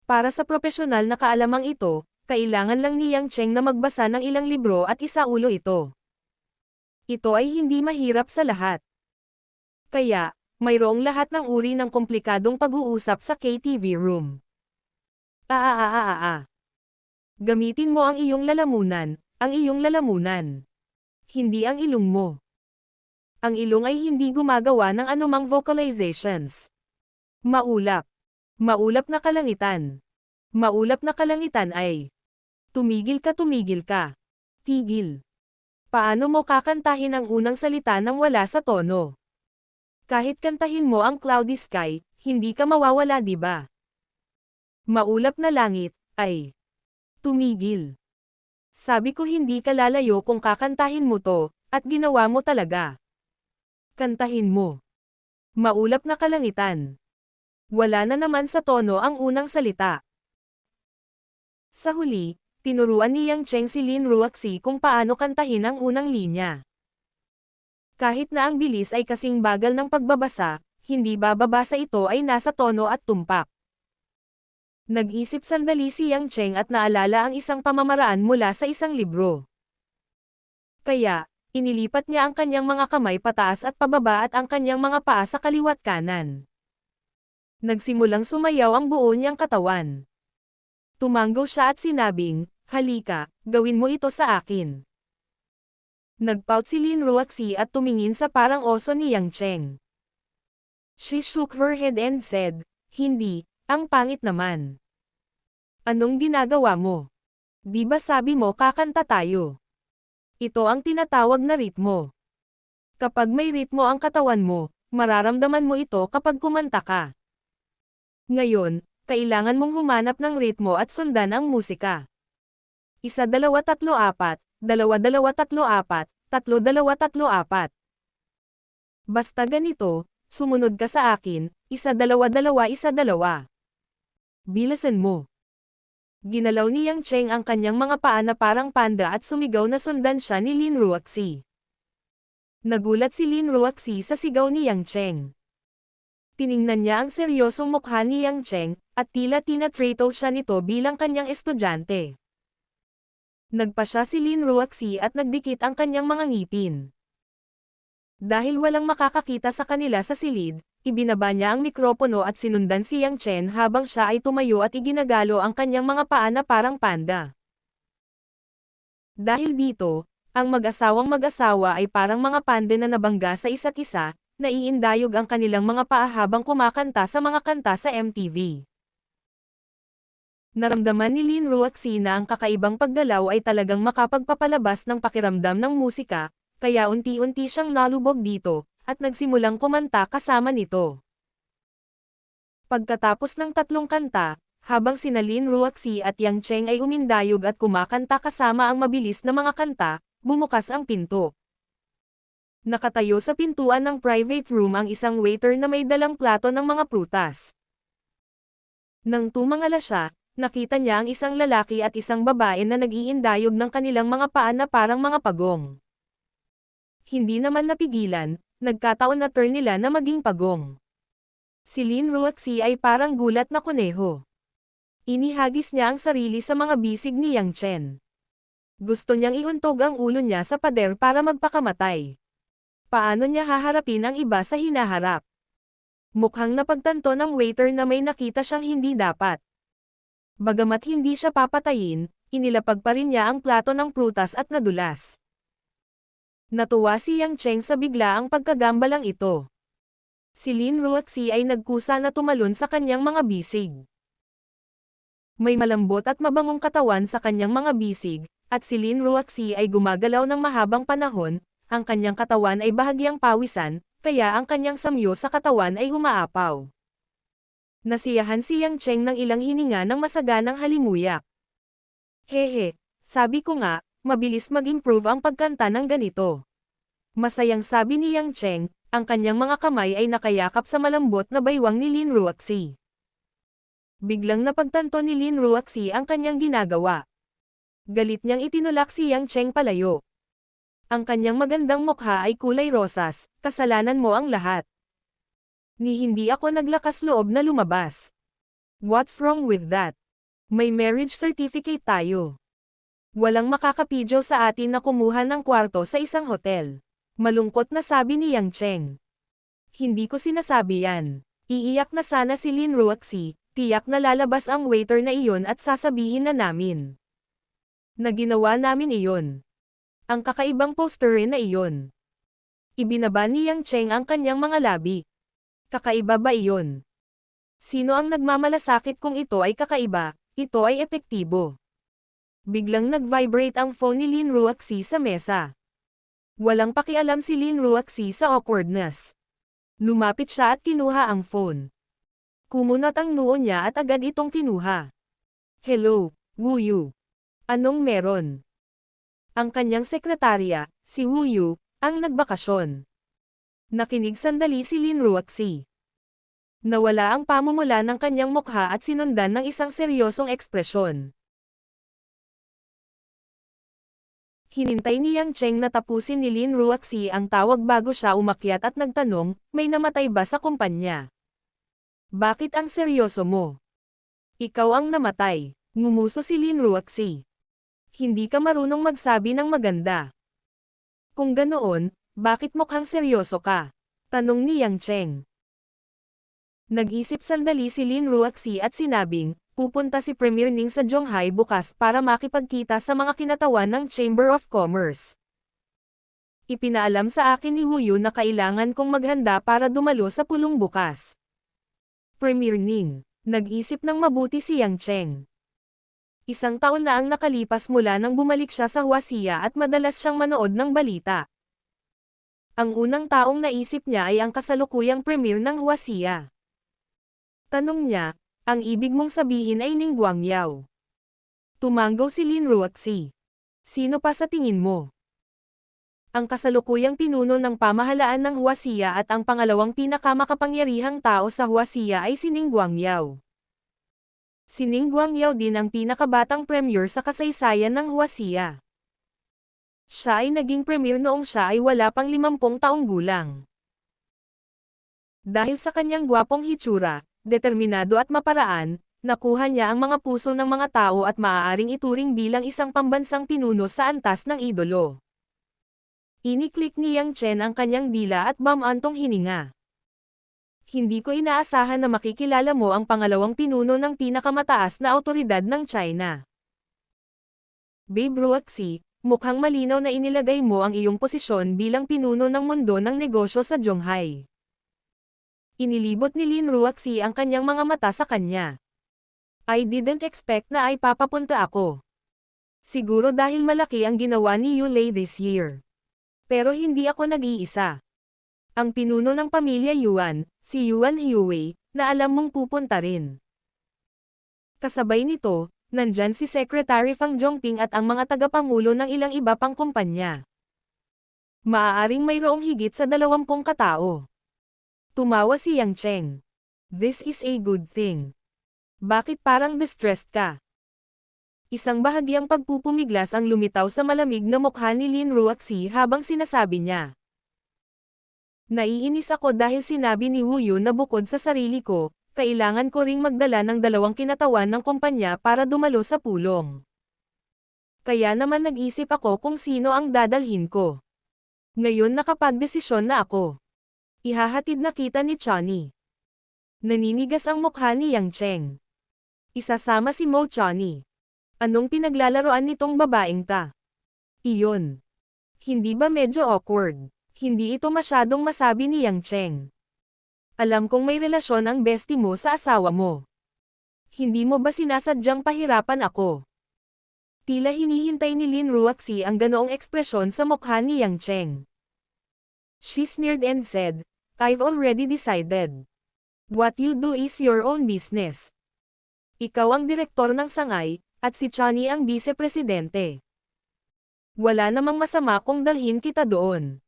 Para sa propesyonal na kaalamang ito, kailangan lang ni Yang Cheng na magbasa ng ilang libro at isaulo ito. Ito ay hindi mahirap sa lahat. Kaya, mayroong lahat ng uri ng komplikadong pag-uusap sa KTV room. Gamitin mo ang iyong lalamunan, Hindi ang ilong mo. Ang ilong ay hindi gumagawa ng anumang vocalizations. Maulap. Maulap na kalangitan. Maulap na kalangitan ay tumigil ka. Tigil. Paano mo kakantahin ang unang salita nang wala sa tono? Kahit kantahin mo ang cloudy sky, hindi ka mawawala, di ba? Maulap na langit ay tumigil. Sabi ko hindi ka lalayo kung kakantahin mo to, at ginawa mo talaga. Kantahin mo. Maulap na kalangitan. Wala na naman sa tono ang unang salita. Sa huli, tinuruan ni Yang Cheng si Lin Ruaxi kung paano kantahin ang unang linya. Kahit na ang bilis ay kasing bagal ng pagbabasa, hindi bababasa ito ay nasa tono at tumpak. Nag-isip sandali si Yang Cheng at naalala ang isang pamamaraan mula sa isang libro. Kaya, inilipat niya ang kanyang mga kamay pataas at pababa at ang kanyang mga paa sa kaliwat kanan. Nagsimulang sumayaw ang buo niyang katawan. Tumango siya at sinabing, "Halika, gawin mo ito sa akin." Nagpout si Lin Ruaxi at tumingin sa parang oso ni Yang Cheng. She shook her head and said, "Hindi, ang pangit naman. Anong ginagawa mo? Di ba sabi mo kakanta tayo? Ito ang tinatawag na ritmo. Kapag may ritmo ang katawan mo, mararamdaman mo ito kapag kumanta ka. Ngayon, kailangan mong humanap ng ritmo at sundan ang musika. 1-2-3-4, 2-2-3-4, 3-2-3-4. Basta ganito, sumunod ka sa akin, 1-2-2-1-2. Bilisan mo. Ginalaw ni Yang Cheng ang kanyang mga paa na parang panda at sumigaw na sundan siya ni Lin Ruoxi. Nagulat si Lin Ruoxi sa sigaw ni Yang Cheng. Tiningnan niya ang seryosong mukha ni Yang Cheng, at tila tinatrato siya nito bilang kanyang estudyante. Nagpa siya si Lin Ruoxi at nagdikit ang kanyang mga ngipin. Dahil walang makakakita sa kanila sa silid, ibinaba niya ang mikropono at sinundan si Yang Chen habang siya ay tumayo at iginagalo ang kanyang mga paa na parang panda. Dahil dito, ang mag-asawang ay parang mga panda na nabangga sa isa't isa, naiindayog ang kanilang mga paa habang kumakanta sa mga kanta sa MTV. Naramdaman ni Lin Ruoxi na ang kakaibang paggalaw ay talagang makapagpapalabas ng pakiramdam ng musika, kaya unti-unti siyang nalubog dito, at nagsimulang kumanta kasama nito. Pagkatapos ng 3 kanta, habang sina Lin Ruoxi at Yang Cheng ay umindayog at kumakanta kasama ang mabilis na mga kanta, bumukas ang pinto. Nakatayo sa pintuan ng private room ang isang waiter na may dalang plato ng mga prutas. Nang tumangala siya, nakita niya ang isang lalaki at isang babae na nag-iindayog ng kanilang mga paa na parang mga pagong. Hindi naman napigilan, nagkataon na turn nila na maging pagong. Si Lin Ruoxi ay parang gulat na kuneho. Inihagis niya ang sarili sa mga bisig ni Yang Chen. Gusto niyang iuntog ang ulo niya sa pader para magpakamatay. Paano niya haharapin ang iba sa hinaharap? Mukhang napagtanto ng waiter na may nakita siyang hindi dapat. Bagamat hindi siya papatayin, inilapag pa rin niya ang plato ng prutas at nadulas. Natuwa si Yang Cheng sa biglaang pagkagambalang ito. Si Lin Ruoxi ay nagkusa na tumalon sa kanyang mga bisig. May malambot at mabangong katawan sa kanyang mga bisig, at si Lin Ruoxi ay gumagalaw ng mahabang panahon, ang kanyang katawan ay bahagyang pawisan, kaya ang kanyang samyo sa katawan ay humaapaw. Nasiyahan si Yang Cheng ng ilang hininga ng masaganang halimuyak. Hehe, sabi ko nga, mabilis mag-improve ang pagkanta ng ganito. Masayang sabi ni Yang Cheng, ang kanyang mga kamay ay nakayakap sa malambot na baywang ni Lin Ruoxi. Biglang napagtanto ni Lin Ruoxi ang kanyang ginagawa. Galit niyang itinulak si Yang Cheng palayo. Ang kanyang magandang mukha ay kulay rosas, kasalanan mo ang lahat. Ni hindi ako naglakas loob na lumabas. What's wrong with that? May marriage certificate tayo. Walang makakapidyo sa atin na kumuha ng kwarto sa isang hotel. Malungkot na sabi ni Yang Cheng. Hindi ko sinasabi yan. Iiyak na sana si Lin Ruoxi, tiyak na lalabas ang waiter na iyon at sasabihin na namin na ginawa namin iyon. Ang kakaibang poster na iyon. Ibinaba ni Yang Cheng ang kanyang mga labi. Kakaiba ba iyon? Sino ang nagmamalasakit kung ito ay kakaiba, ito ay epektibo? Biglang nag-vibrate ang phone ni Lin Ruoxi sa mesa. Walang pakialam si Lin Ruoxi sa awkwardness. Lumapit siya at kinuha ang phone. Kumunat ang noo niya at agad itong kinuha. Hello, Wu Yu. Anong meron? Ang kanyang sekretarya, si Wu Yu, ang nagbakasyon. Nakinig sandali si Lin Ruoxi. Nawala ang pamumula ng kanyang mukha at sinundan ng isang seryosong ekspresyon. Hinintay ni Yang Cheng na tapusin ni Lin Ruoxi ang tawag bago siya umakyat at nagtanong, may namatay ba sa kumpanya? Bakit ang seryoso mo? Ikaw ang namatay, ngumuso si Lin Ruoxi. Hindi ka marunong magsabi ng maganda. Kung ganoon, bakit mukhang seryoso ka? Tanong ni Yang Cheng. Nag-isip sandali si Lin Ruoxi at sinabing, pupunta si Premier Ning sa Zhonghai bukas para makipagkita sa mga kinatawan ng Chamber of Commerce. Ipinaalam sa akin ni Wu Yu na kailangan kong maghanda para dumalo sa pulong bukas. Premier Ning, nag-isip ng mabuti si Yang Cheng. 1 taon na ang nakalipas mula nang bumalik siya sa Huaxia at madalas siyang manood ng balita. Ang unang taong naisip niya ay ang kasalukuyang premier ng Huaxia. Tanong niya, Ang ibig mong sabihin ay Ning Guangyao. Tumanggaw si Lin Ruoxi. Sino pa sa tingin mo? Ang kasalukuyang pinuno ng pamahalaan ng Huaxia at ang pangalawang pinakamakapangyarihang tao sa Huaxia ay si Ning Guangyao. Si Ning Guangyao din ang pinakabatang premier sa kasaysayan ng Huaxia. Siya ay naging premier noong siya ay wala pang 50 taong gulang. Dahil sa kanyang gwapong hitsura, determinado at maparaan, nakuha niya ang mga puso ng mga tao at maaaring ituring bilang isang pambansang pinuno sa antas ng idolo. Iniklik ni Yang Chen ang kanyang dila at bamantong hininga. Hindi ko inaasahan na makikilala mo ang pangalawang pinuno ng pinakamataas na awtoridad ng China. Babe Ruoxi, mukhang malinaw na inilagay mo ang iyong posisyon bilang pinuno ng mundo ng negosyo sa Zhonghai. Inilibot ni Lin Ruoxi ang kanyang mga mata sa kanya. I didn't expect na ay papapunta ako. Siguro dahil malaki ang ginawa ni Yulei this year. Pero hindi ako nag-iisa. Ang pinuno ng pamilya Yuan, si Yuan Huiwei, na alam mong pupunta rin. Kasabay nito, nandyan si Secretary Fang Zhongping at ang mga tagapangulo ng ilang iba pang kumpanya. Maaaring mayroong higit sa 20 katao. Tumawa si Yang Cheng. This is a good thing. Bakit parang distressed ka? Isang bahagyang pagpupumiglas ang lumitaw sa malamig na mukha ni Lin Ruoxi habang sinasabi niya. Naiinis ako dahil sinabi ni Wu Yun na bukod sa sarili ko, kailangan ko ring magdala ng 2 kinatawan ng kumpanya para dumalo sa pulong. Kaya naman nag-isip ako kung sino ang dadalhin ko. Ngayon nakapagdesisyon na ako. Ihahatid na kita ni Chani. Naninigas ang mukha ni Yang Cheng. Isasama si Mo Chani. Anong pinaglalaroan nitong babaeng ta? Iyon. Hindi ba medyo awkward? Hindi ito masyadong masabi ni Yang Cheng. Alam kong may relasyon ang bestie mo sa asawa mo. Hindi mo ba sinasadyang pahirapan ako? Tila hinihintay ni Lin Ruoxi ang ganoong ekspresyon sa mukha ni Yang Cheng. She sneered and said, I've already decided. What you do is your own business. Ikaw ang direktor ng sangay, at si Chani ang vice-presidente. Wala namang masama kung dalhin kita doon.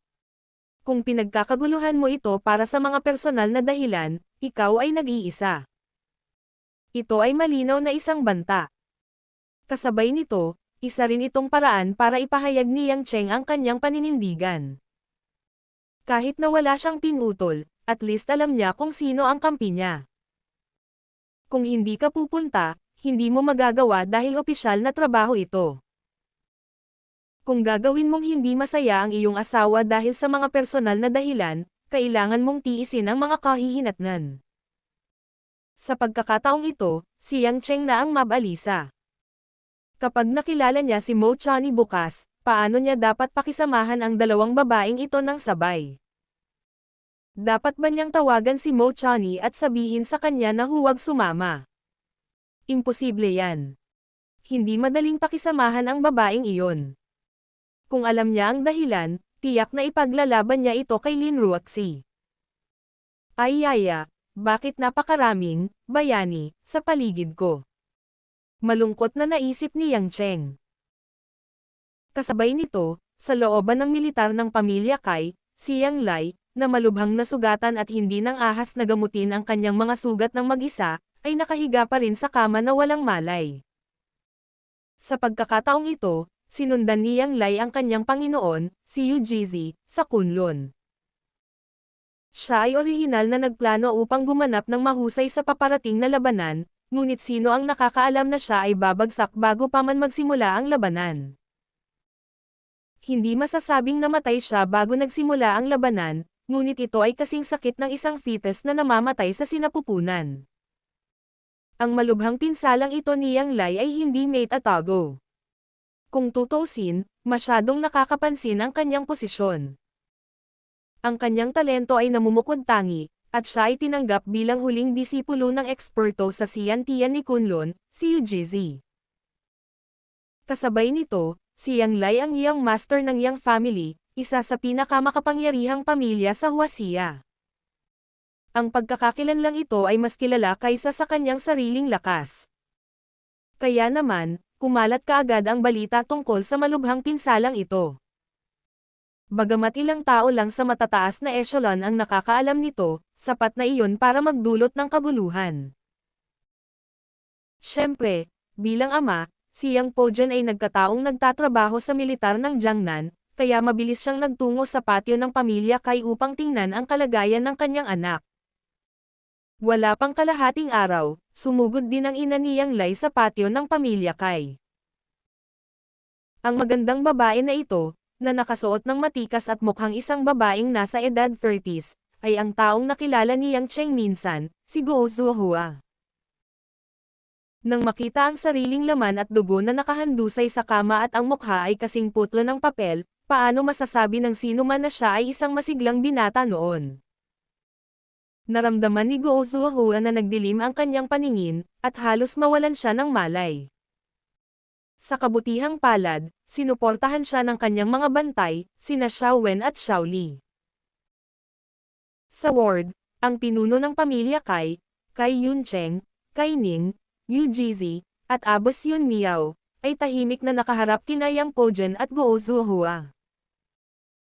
Kung pinagkakaguluhan mo ito para sa mga personal na dahilan, ikaw ay nag-iisa. Ito ay malinaw na isang banta. Kasabay nito, isa rin itong paraan para ipahayag ni Yang Cheng ang kanyang paninindigan. Kahit na wala siyang pinutol, at least alam niya kung sino ang kampi niya. Kung hindi ka pupunta, hindi mo magagawa dahil opisyal na trabaho ito. Kung gagawin mong hindi masaya ang iyong asawa dahil sa mga personal na dahilan, kailangan mong tiisin ang mga kahihinatnan. Sa pagkakataong ito, si Yang Cheng na ang mabalisa. Kapag nakilala niya si Mo Chani bukas, paano niya dapat pakisamahan ang 2 babaeng ito ng sabay? Dapat ba niyang tawagan si Mo Chani at sabihin sa kanya na huwag sumama? Imposible yan. Hindi madaling pakisamahan ang babaeng iyon. Kung alam niya ang dahilan, tiyak na ipaglalaban niya ito kay Lin Ruoxi. Ay yaya, bakit napakaraming bayani sa paligid ko? Malungkot na naisip ni Yang Cheng. Kasabay nito, sa looban ng militar ng pamilya Kai, si Yang Lai, na malubhang nasugatan at hindi nang ahas na gamutin ang kanyang mga sugat ng mag-isa, ay nakahiga pa rin sa kama na walang malay. Sa pagkakataong ito, sinundan ni Yang Lai ang kanyang Panginoon, si Yu Jizi, sa Kunlun. Siya ay orihinal na nagplano upang gumanap ng mahusay sa paparating na labanan, ngunit sino ang nakakaalam na siya ay babagsak bago pa man magsimula ang labanan. Hindi masasabing namatay siya bago nagsimula ang labanan, ngunit ito ay kasing sakit ng isang fetus na namamatay sa sinapupunan. Ang malubhang pinsalang ito ni Yang Lai ay hindi mate atago. Kung tutusin, masyadong nakakapansin ang kanyang posisyon. Ang kanyang talento ay namumukod-tangi, at siya ay tinanggap bilang huling disipulo ng eksperto sa Siantian ni Kunlun, si Yu Jizi. Kasabay nito, si Yang Lai ang iyang master ng Yang family, isa sa pinakamakapangyarihang pamilya sa Huaxia. Ang pagkakakilanlang ito ay mas kilala kaysa sa kanyang sariling lakas. Kaya naman, kumalat kaagad ang balita tungkol sa malubhang pinsalang ito. Bagamat ilang tao lang sa matataas na echelon ang nakakaalam nito, sapat na iyon para magdulot ng kaguluhan. Siyempre, bilang ama, si Yang Pojan ay nagkataong nagtatrabaho sa militar ng Jiangnan, kaya mabilis siyang nagtungo sa patio ng pamilya Kai upang tingnan ang kalagayan ng kanyang anak. Wala pang kalahating araw, sumugod din ang ina ni Yang Lai sa patio ng pamilya Kai. Ang magandang babae na ito, na nakasuot ng matikas at mukhang isang babaeng nasa edad 30s, ay ang taong nakilala ni Yang Cheng minsan, si Guo Zuohua. Nang makita ang sariling laman at dugo na nakahandusay sa kama at ang mukha ay kasing putlo ng papel, paano masasabi ng sino man na siya ay isang masiglang binata noon? Naramdaman ni Guo Zuohua na nagdilim ang kanyang paningin, at halos mawalan siya ng malay. Sa kabutihang palad, sinuportahan siya ng kanyang mga bantay, sina Xiao Wen at Xiao Li. Sa ward, ang pinuno ng pamilya Kai Yuncheng, Kai Ning, Yu Jizi, at Abos Yun Miao, ay tahimik na nakaharap kina Yang Pojan at Guo Zuohua.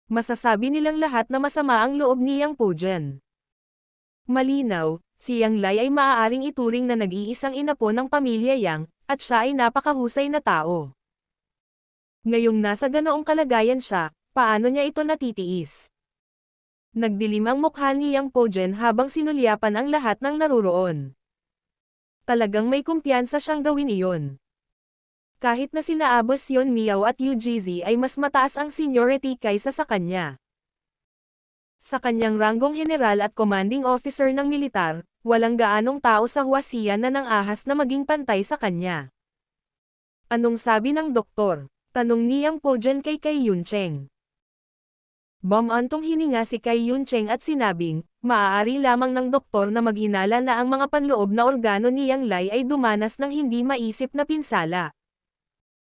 Masasabi nilang lahat na masama ang loob ni Yang Pojan. Malinaw, si Yang Lai ay maaaring ituring na nag-iisang inapo ng pamilya Yang, at siya ay napakahusay na tao. Ngayong nasa ganoong kalagayan siya, paano niya ito natitiis? Nagdilim ang mukha ni Yang Pojan habang sinulyapan ang lahat ng naruroon. Talagang may kumpiyansa siyang gawin iyon. Kahit na sina Abos Yun Miao at Yu Jizi ay mas mataas ang seniority kaysa sa kanya. Sa kanyang ranggong general at commanding officer ng militar, walang gaanong tao sa huwasiyan na nang ahas na maging pantay sa kanya. Anong sabi ng doktor? Tanong ni Yang Pojan kay Kai Yuncheng. Bumantong hininga si Kai Yuncheng at sinabing, maaari lamang ng doktor na maghinala na ang mga panloob na organo ni Yang Lai ay dumanas ng hindi maisip na pinsala.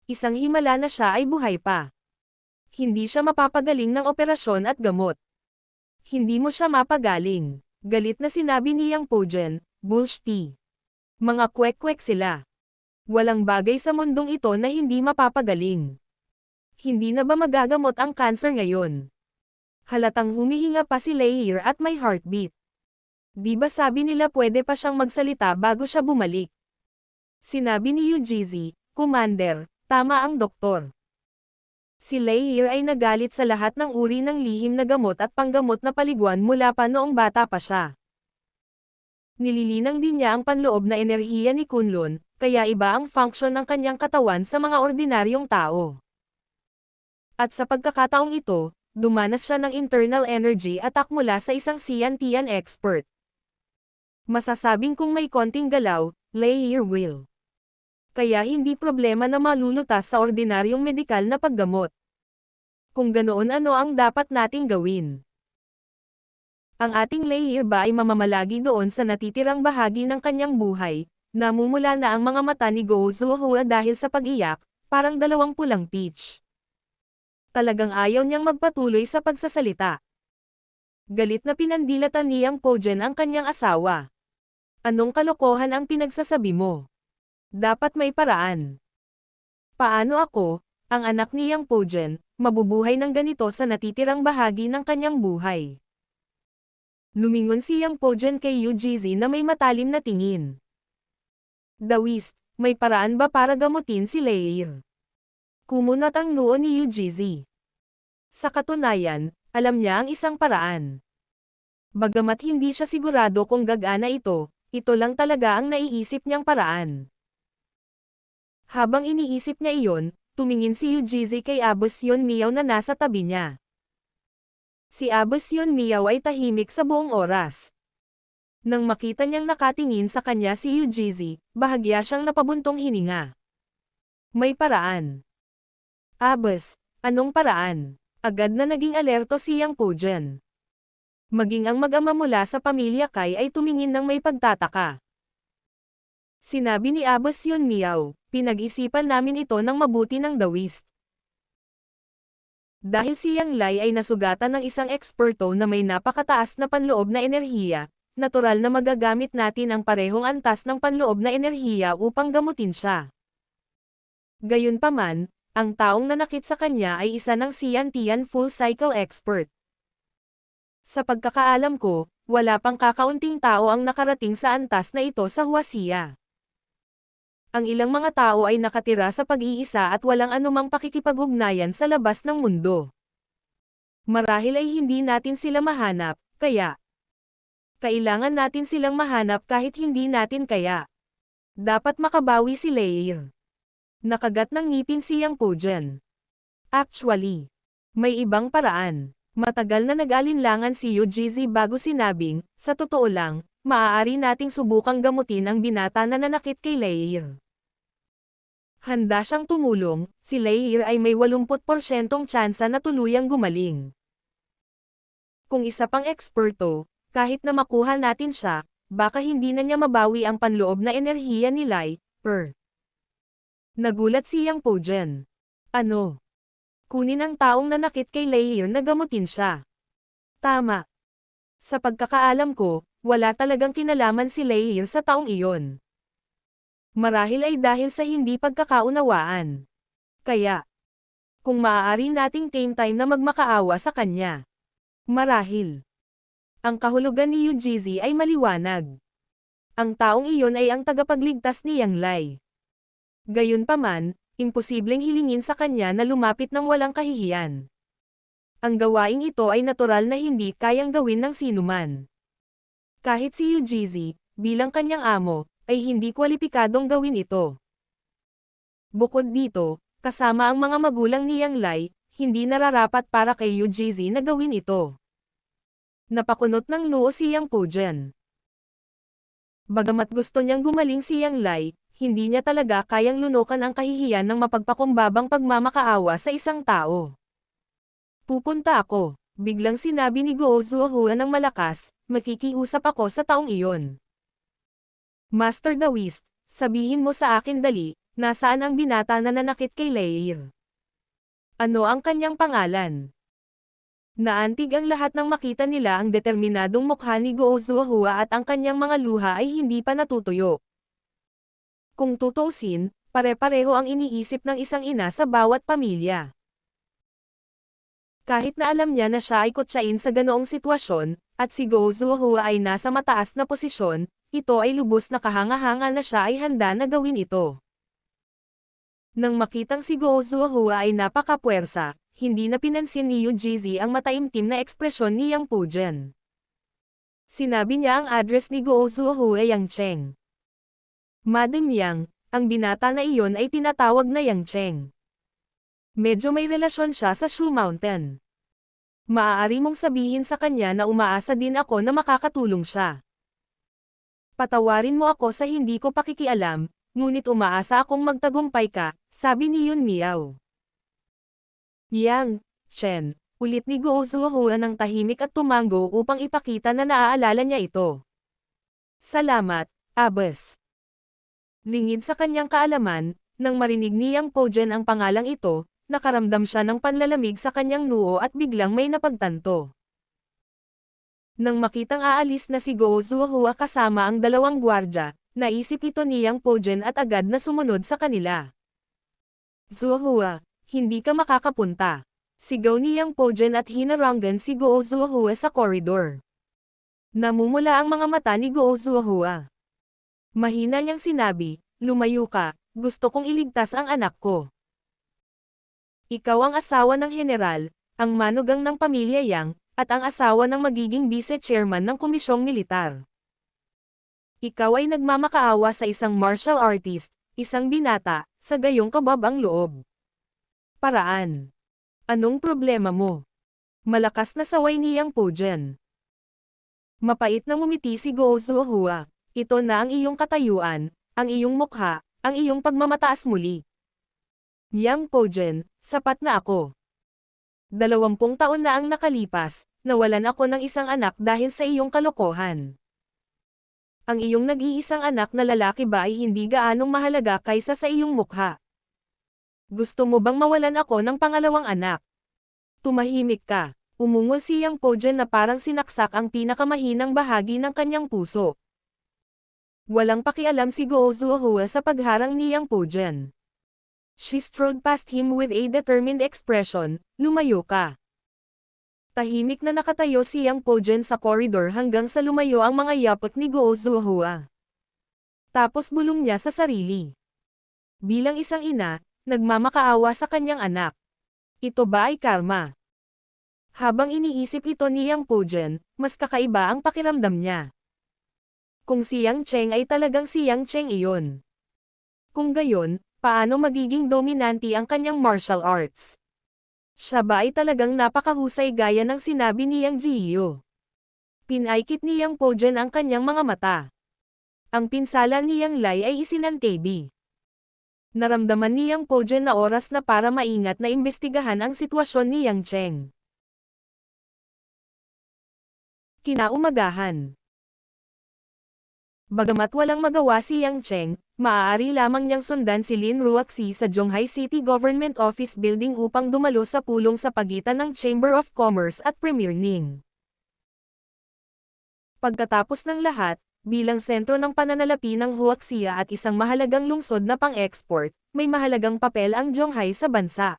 Isang himala na siya ay buhay pa. Hindi siya mapapagaling ng operasyon at gamot. Hindi mo siya mapagaling. Galit na sinabi ni Yang Pojan, bullshit. Mga kwek-kwek sila. Walang bagay sa mundong ito na hindi mapapagaling. Hindi na ba magagamot ang cancer ngayon? Halatang humihinga pa si Leir at may heartbeat. Di ba sabi nila pwede pa siyang magsalita bago siya bumalik? Sinabi ni Yu Jizi, Commander, tama ang doktor. Si Leir ay nagalit sa lahat ng uri ng lihim na gamot at panggamot na paliguan mula pa noong bata pa siya. Nililinang din niya ang panloob na enerhiya ni Kunlun, kaya iba ang function ng kanyang katawan sa mga ordinaryong tao. At sa pagkakataong ito, dumanas siya ng internal energy attack mula sa isang Xiantian expert. Masasabing kung may konting galaw, Leir will. Kaya hindi problema na malulutas sa ordinaryong medikal na paggamot. Kung ganoon ano ang dapat nating gawin? Ang ating Leir ba ay mamamalagi doon sa natitirang bahagi ng kanyang buhay? Namumula na ang mga mata ni Guo Zuohua dahil sa pag-iyak, parang dalawang pulang peach. Talagang ayaw niyang magpatuloy sa pagsasalita. Galit na pinandilatan ni Yang Pojan ang kanyang asawa. Anong kalokohan ang pinagsasabi mo? Dapat may paraan. Paano ako, ang anak ni Yang Pojan, mabubuhay ng ganito sa natitirang bahagi ng kanyang buhay? Lumingon si Yang Pojan kay Yu Jizi na may matalim na tingin. Dawis, may paraan ba para gamutin si Leir? Kumunat ang noo ni Yu Jizi. Sa katunayan, alam niya ang isang paraan. Bagamat hindi siya sigurado kung gagana ito lang talaga ang naiisip niyang paraan. Habang iniisip niya iyon, tumingin si Yu Jizi kay Abos Yun Miao na nasa tabi niya. Si Abos Yun Miao ay tahimik sa buong oras. Nang makita niyang nakatingin sa kanya si Yu Jizi, bahagya siyang napabuntong hininga. May paraan. Abos, anong paraan? Agad na naging alerto si Yang Pojan. Maging ang mag-ama mula sa pamilya Kai ay tumingin ng may pagtataka. Sinabi ni Abos Yun Miao, pinag-isipan namin ito ng mabuti ng dawis. Dahil si Yang Lai ay nasugatan ng isang eksperto na may napakataas na panloob na enerhiya, natural na magagamit natin ang parehong antas ng panloob na enerhiya upang gamutin siya. Gayunpaman, ang taong nanakit sa kanya ay isa ng Tian full cycle expert. Sa pagkakaalam ko, wala pang kakaunting tao ang nakarating sa antas na ito sa Huaxia. Ang ilang mga tao ay nakatira sa pag-iisa at walang anumang pakikipag-ugnayan sa labas ng mundo. Marahil ay hindi natin sila mahanap, kaya kailangan natin silang mahanap kahit hindi natin kaya. Dapat makabawi si Leir. Nakagat ng ngipin si Yang Pujen. Actually, may ibang paraan. Matagal na nag-alinlangan si Yujizi bago sinabing, sa totoo lang, maaari nating subukang gamutin ang binata na nanakit kay Leir. Handa siyang tumulong, si Leir ay may 80% tsansa na tuluyang gumaling. Kung isa pang eksperto, kahit na makuha natin siya, baka hindi na niya mabawi ang panloob na enerhiya ni Lai, Nagulat si Yang Pujen. Ano? Kunin ang taong nanakit kay Leir na gamutin siya. Tama. Sa pagkakaalam ko, wala talagang kinalaman si Leir sa taong iyon. Marahil ay dahil sa hindi pagkakaunawaan. Kaya, kung maaari nating tame time na magmakaawa sa kanya. Marahil. Ang kahulugan ni Yujizi ay maliwanag. Ang taong iyon ay ang tagapagligtas ni Yang Lai. Gayunpaman, imposibleng hilingin sa kanya na lumapit ng walang kahihiyan. Ang gawaing ito ay natural na hindi kayang gawin ng sinuman. Kahit si Yujizi, bilang kanyang amo, ay hindi kwalipikadong gawin ito. Bukod dito, kasama ang mga magulang ni Yang Lai, hindi nararapat para kay Yujizi na gawin ito. Napakunot ng noo si Yang Pujen. Bagamat gusto niyang gumaling si Yang Lai, hindi niya talaga kayang lunukan ang kahihiyan ng mapagpakumbabang pagmamakaawa sa isang tao. Pupunta ako, biglang sinabi ni Guo Zuohua ng malakas, makikiusap ako sa taong iyon. Master Daoist, sabihin mo sa akin dali, nasaan ang binata na nanakit kay Leir? Ano ang kanyang pangalan? Naantig ang lahat nang makita nila ang determinadong mukha ni Guo Zuohua at ang kanyang mga luha ay hindi pa natutuyo. Kung tutuusin, pare-pareho ang iniisip ng isang ina sa bawat pamilya. Kahit na alam niya na siya ay kutsain sa ganoong sitwasyon, at si Guo Zuohua ay nasa mataas na posisyon, ito ay lubos na kahanga-hanga na siya ay handa na gawin ito. Nang makitang si Guo Zuohua ay napakapuwersa, hindi na pinansin ni Yujizi ang mataimtim na ekspresyon ni Yang Pujen. Sinabi niya ang address ni Guo Zuohua Yang Cheng. Madam Yang, ang binata na iyon ay tinatawag na Yang Cheng. Medyo may relasyon siya sa Shu Mountain. Maaari mong sabihin sa kanya na umaasa din ako na makakatulong siya. Patawarin mo ako sa hindi ko pakikialam, ngunit umaasa akong magtagumpay ka, sabi ni Yun Miao. Yang Chen, ulit ni Guo Zuohua ng tahimik at tumango upang ipakita na naaalala niya ito. Salamat, Abbas. Lingid sa kanyang kaalaman, nang marinig ni Yang Pujen ang pangalang ito, nakaramdam siya ng panlalamig sa kanyang noo at biglang may napagtanto. Nang makitang aalis na si Guo Zuohua kasama ang dalawang gwardya, naisip ito ni Yang Pujen at agad na sumunod sa kanila. Zuohua, hindi ka makakapunta. Sigaw ni Yang Pujen at hinarangan si Guo Zuohua sa koridor. Namumula ang mga mata ni Guo Zuohua. Mahina niyang sinabi, lumayo ka, gusto kong iligtas ang anak ko. Ikaw ang asawa ng general, ang manugang ng pamilya Yang, at ang asawa ng magiging vice-chairman ng komisyong militar. Ikaw ay nagmamakaawa sa isang martial artist, isang binata, sa gayong kababang loob. Paraan. Anong problema mo? Malakas na saway ni Yang Pujen. Mapait na ngumiti si Guo Zuohua. Ito na ang iyong katayuan, ang iyong mukha, ang iyong pagmamataas muli. Yang Pujen, sapat na ako. 20 taon na ang nakalipas, nawalan ako ng isang anak dahil sa iyong kalokohan. Ang iyong nag-iisang anak na lalaki ba ay hindi gaanong mahalaga kaysa sa iyong mukha? Gusto mo bang mawalan ako ng pangalawang anak? Tumahimik ka. Umungol si Yang Pojen na parang sinaksak ang pinakamahinang bahagi ng kanyang puso. Walang pakialam si Guo Zuohua sa pagharang ni Yang Pojen. She strode past him with a determined expression, "Lumayo ka." Tahimik na nakatayo si Yang Pojen sa koridor hanggang sa lumayo ang mga yapak ni Guo Zuohua. Tapos bulong niya sa sarili. Bilang isang ina, nagmamakaawa sa kanyang anak. Ito ba ay karma? Habang iniisip ito ni Yang Pojen, mas kakaiba ang pakiramdam niya. Kung si Yang Cheng ay talagang si Yang Cheng iyon. Kung gayon, paano magiging dominante ang kanyang martial arts? Siya ba ay talagang napakahusay gaya ng sinabi ni Yang Jiyo? Pinaikit ni Yang Pojen ang kanyang mga mata. Ang pinsala ni Yang Lai ay isinantabi. Naramdaman ni Yang Pojen na oras na para maingat na imbestigahan ang sitwasyon ni Yang Cheng. Kinaumagahan. Bagamat walang magawa si Yang Cheng, maaari lamang niyang sundan si Lin Ruaxi sa Zhonghai City Government Office Building upang dumalo sa pulong sa pagitan ng Chamber of Commerce at Premier Ning. Pagkatapos ng lahat, bilang sentro ng pananalapi ng Huaxia at isang mahalagang lungsod na pang-export, may mahalagang papel ang Zhonghai sa bansa.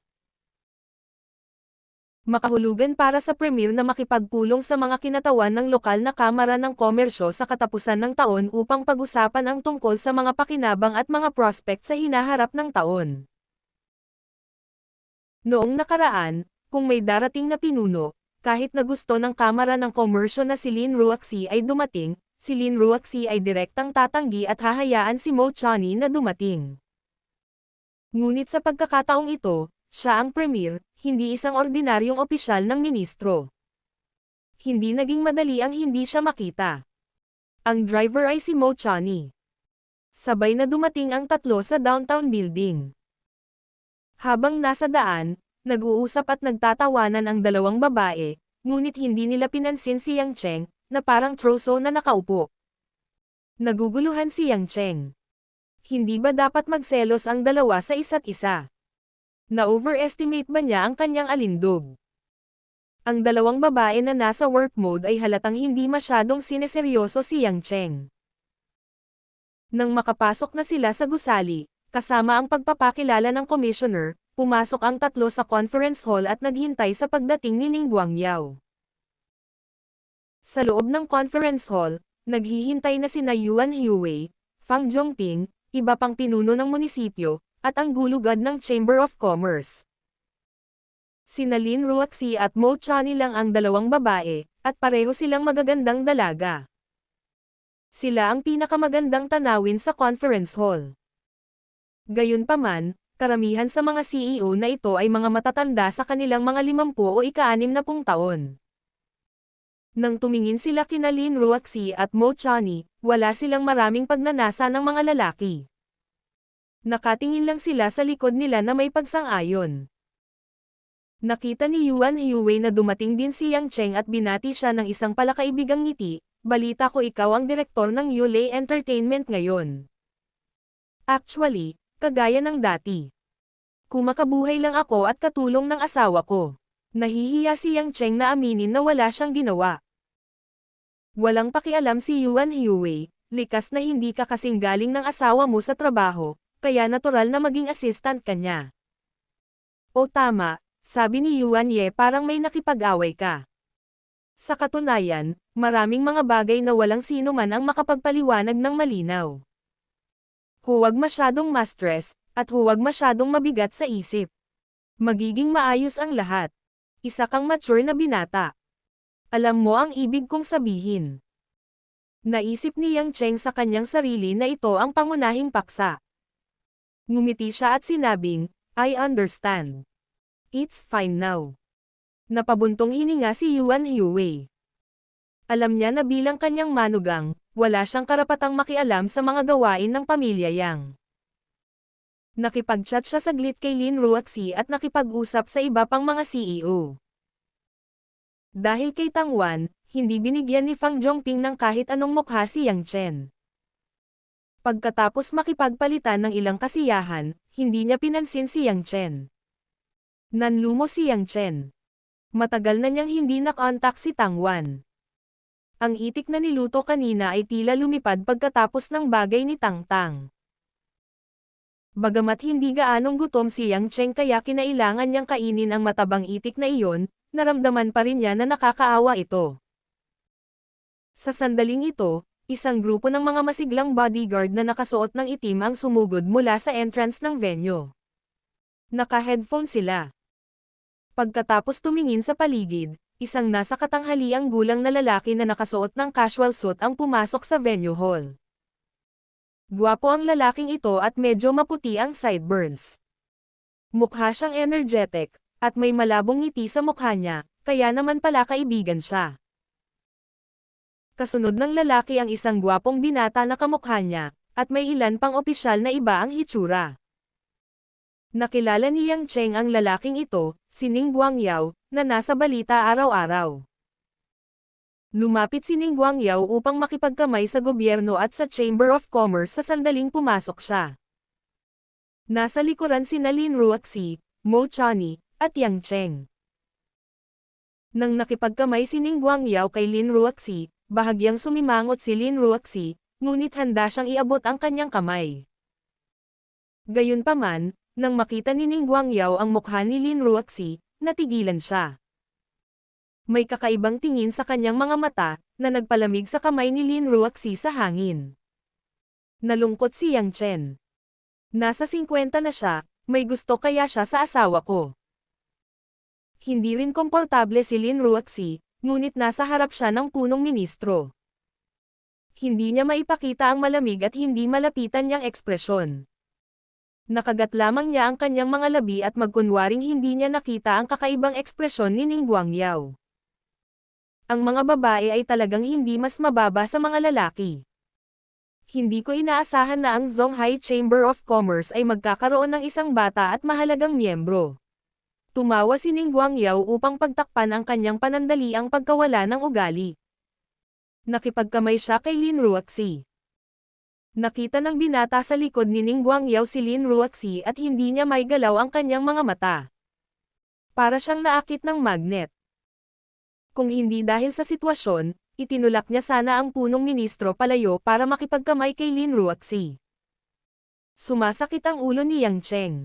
Makahulugan para sa Premier na makipagpulong sa mga kinatawan ng lokal na Kamara ng Komersyo sa katapusan ng taon upang pag-usapan ang tungkol sa mga pakinabang at mga prospect sa hinaharap ng taon. Noong nakaraan, kung may darating na pinuno, kahit na gusto ng Kamara ng Komersyo na si Lin Ruaxi ay dumating, si Lin Ruaxi ay direktang tatanggi at hahayaan si Mo Chani na dumating. Ngunit sa pagkakataong ito, siya ang Premier, hindi isang ordinaryong opisyal ng ministro. Hindi naging madali ang hindi siya makita. Ang driver ay si Mo Chani. Sabay na dumating ang tatlo sa downtown building. Habang nasa daan, nag-uusap at nagtatawanan ang dalawang babae, ngunit hindi nila pinansin si Yang Cheng, na parang troso na nakaupo. Naguguluhan si Yang Cheng. Hindi ba dapat magselos ang dalawa sa isa't isa? Na-overestimate ba niya ang kanyang alindog? Ang dalawang babae na nasa work mode ay halatang hindi masyadong sineseryoso si Yang Cheng. Nang makapasok na sila sa gusali, kasama ang pagpapakilala ng commissioner, pumasok ang tatlo sa conference hall at naghintay sa pagdating ni Ning Guangyao. Sa loob ng conference hall, naghihintay na sina Yuan Huwei, Fang Zhongping, iba pang pinuno ng munisipyo, at ang gulugad ng Chamber of Commerce. Sina Lin Ruaxi at Mo Chani lang ang dalawang babae, at pareho silang magagandang dalaga. Sila ang pinakamagandang tanawin sa conference hall. Gayunpaman, karamihan sa mga CEO na ito ay mga matatanda sa kanilang mga 50 o 60 taon. Nang tumingin sila kina Lin Ruaxi at Mo Chani, wala silang maraming pagnanasa ng mga lalaki. Nakatingin lang sila sa likod nila na may pagsang-ayon. Nakita ni Yuan Huwei na dumating din si Yang Cheng at binati siya ng isang palakaibigang ngiti, "Balita ko ikaw ang direktor ng Yulei Entertainment ngayon." Actually, kagaya ng dati. Kumakabuhay lang ako at katulong ng asawa ko. Nahihiya si Yang Cheng na aminin na wala siyang ginawa. Walang pakialam si Yuan Huwei, likas na hindi ka kasing galing ng asawa mo sa trabaho, kaya natural na maging assistant ka niya. O tama, sabi ni Yuan Ye, parang may nakipag-away ka. Sa katunayan, maraming mga bagay na walang sino man ang makapagpaliwanag ng malinaw. Huwag masyadong ma-stress, at huwag masyadong mabigat sa isip. Magiging maayos ang lahat. Isa kang mature na binata. Alam mo ang ibig kong sabihin. Naisip ni Yang Cheng sa kanyang sarili na ito ang pangunahing paksa. Ngumiti siya at sinabing, "I understand. It's fine now." Napabuntong hininga si Yuan Huwei. Alam niya na bilang kanyang manugang, wala siyang karapatang makialam sa mga gawain ng pamilya Yang. Nakipag-chat siya saglit kay Lin Ruaxi at nakipag-usap sa iba pang mga CEO. Dahil kay Tang Wan, hindi binigyan ni Fang Zhongping ng kahit anong mukha si Yang Chen. Pagkatapos makipagpalitan ng ilang kasiyahan, hindi niya pinansin si Yang Chen. Nanlumo si Yang Chen. Matagal na niyang hindi nakontak si Tangwan. Ang itik na niluto kanina ay tila lumipad pagkatapos ng bagay ni Tangtang. Bagamat hindi gaanong gutom si Yang Cheng kaya kinailangan niyang kainin ang matabang itik na iyon, naramdaman pa rin niya na nakakaawa ito. Sa sandaling ito, isang grupo ng mga masiglang bodyguard na nakasuot ng itim ang sumugod mula sa entrance ng venue. Naka-headphone sila. Pagkatapos tumingin sa paligid, isang nasa katanghaliang gulang na lalaki na nakasuot ng casual suit ang pumasok sa venue hall. Gwapo ang lalaking ito at medyo maputi ang sideburns. Mukha siyang energetic, at may malabong ngiti sa mukha niya, kaya naman pala kaibigan siya. Kasunod ng lalaki ang isang gwapong binata na kamukha niya, at may ilan pang opisyal na iba ang hitsura. Nakilala ni Yang Cheng ang lalaking ito, si Ning Guangyao, na nasa balita araw-araw. Lumapit si Ning Guangyao upang makipagkamay sa gobyerno at sa Chamber of Commerce sa sandaling pumasok siya. Nasa likuran sina Lin Ruoxi, Mo Chani, at Yang Cheng. Nang nakipagkamay si Ning Guangyao kay Lin Ruoxi, bahagyang sumimangot si Lin Ruoxi, ngunit handa siyang iabot ang kanyang kamay. Gayunpaman, nang makita ni Ning Guangyao ang mukha ni Lin Ruoxi, natigilan siya. May kakaibang tingin sa kanyang mga mata, na nagpalamig sa kamay ni Lin Ruoxi sa hangin. Nalungkot si Yang Chen. Nasa 50 na siya, may gusto kaya siya sa asawa ko. Hindi rin komportable si Lin Ruoxi, ngunit nasa harap siya ng punong ministro. Hindi niya maipakita ang malamig at hindi malapitan niyang ekspresyon. Nakagat lamang niya ang kanyang mga labi at magkunwaring hindi niya nakita ang kakaibang ekspresyon ni Ning Guangyao. Ang mga babae ay talagang hindi mas mababa sa mga lalaki. Hindi ko inaasahan na ang Zhonghai Chamber of Commerce ay magkakaroon ng isang bata at mahalagang miyembro. Tumawa si Ning Guangyao upang pagtakpan ang kanyang panandaliang pagkawala ng ugali. Nakipagkamay siya kay Lin Ruoxi. Nakita ng binata sa likod ni Ning Guangyao si Lin Ruoxi at hindi niya maigalaw ang kanyang mga mata. Para siyang naakit ng magnet. Kung hindi dahil sa sitwasyon, itinulak niya sana ang punong ministro palayo para makipagkamay kay Lin Ruoxi. Sumasakit ang ulo ni Yang Cheng.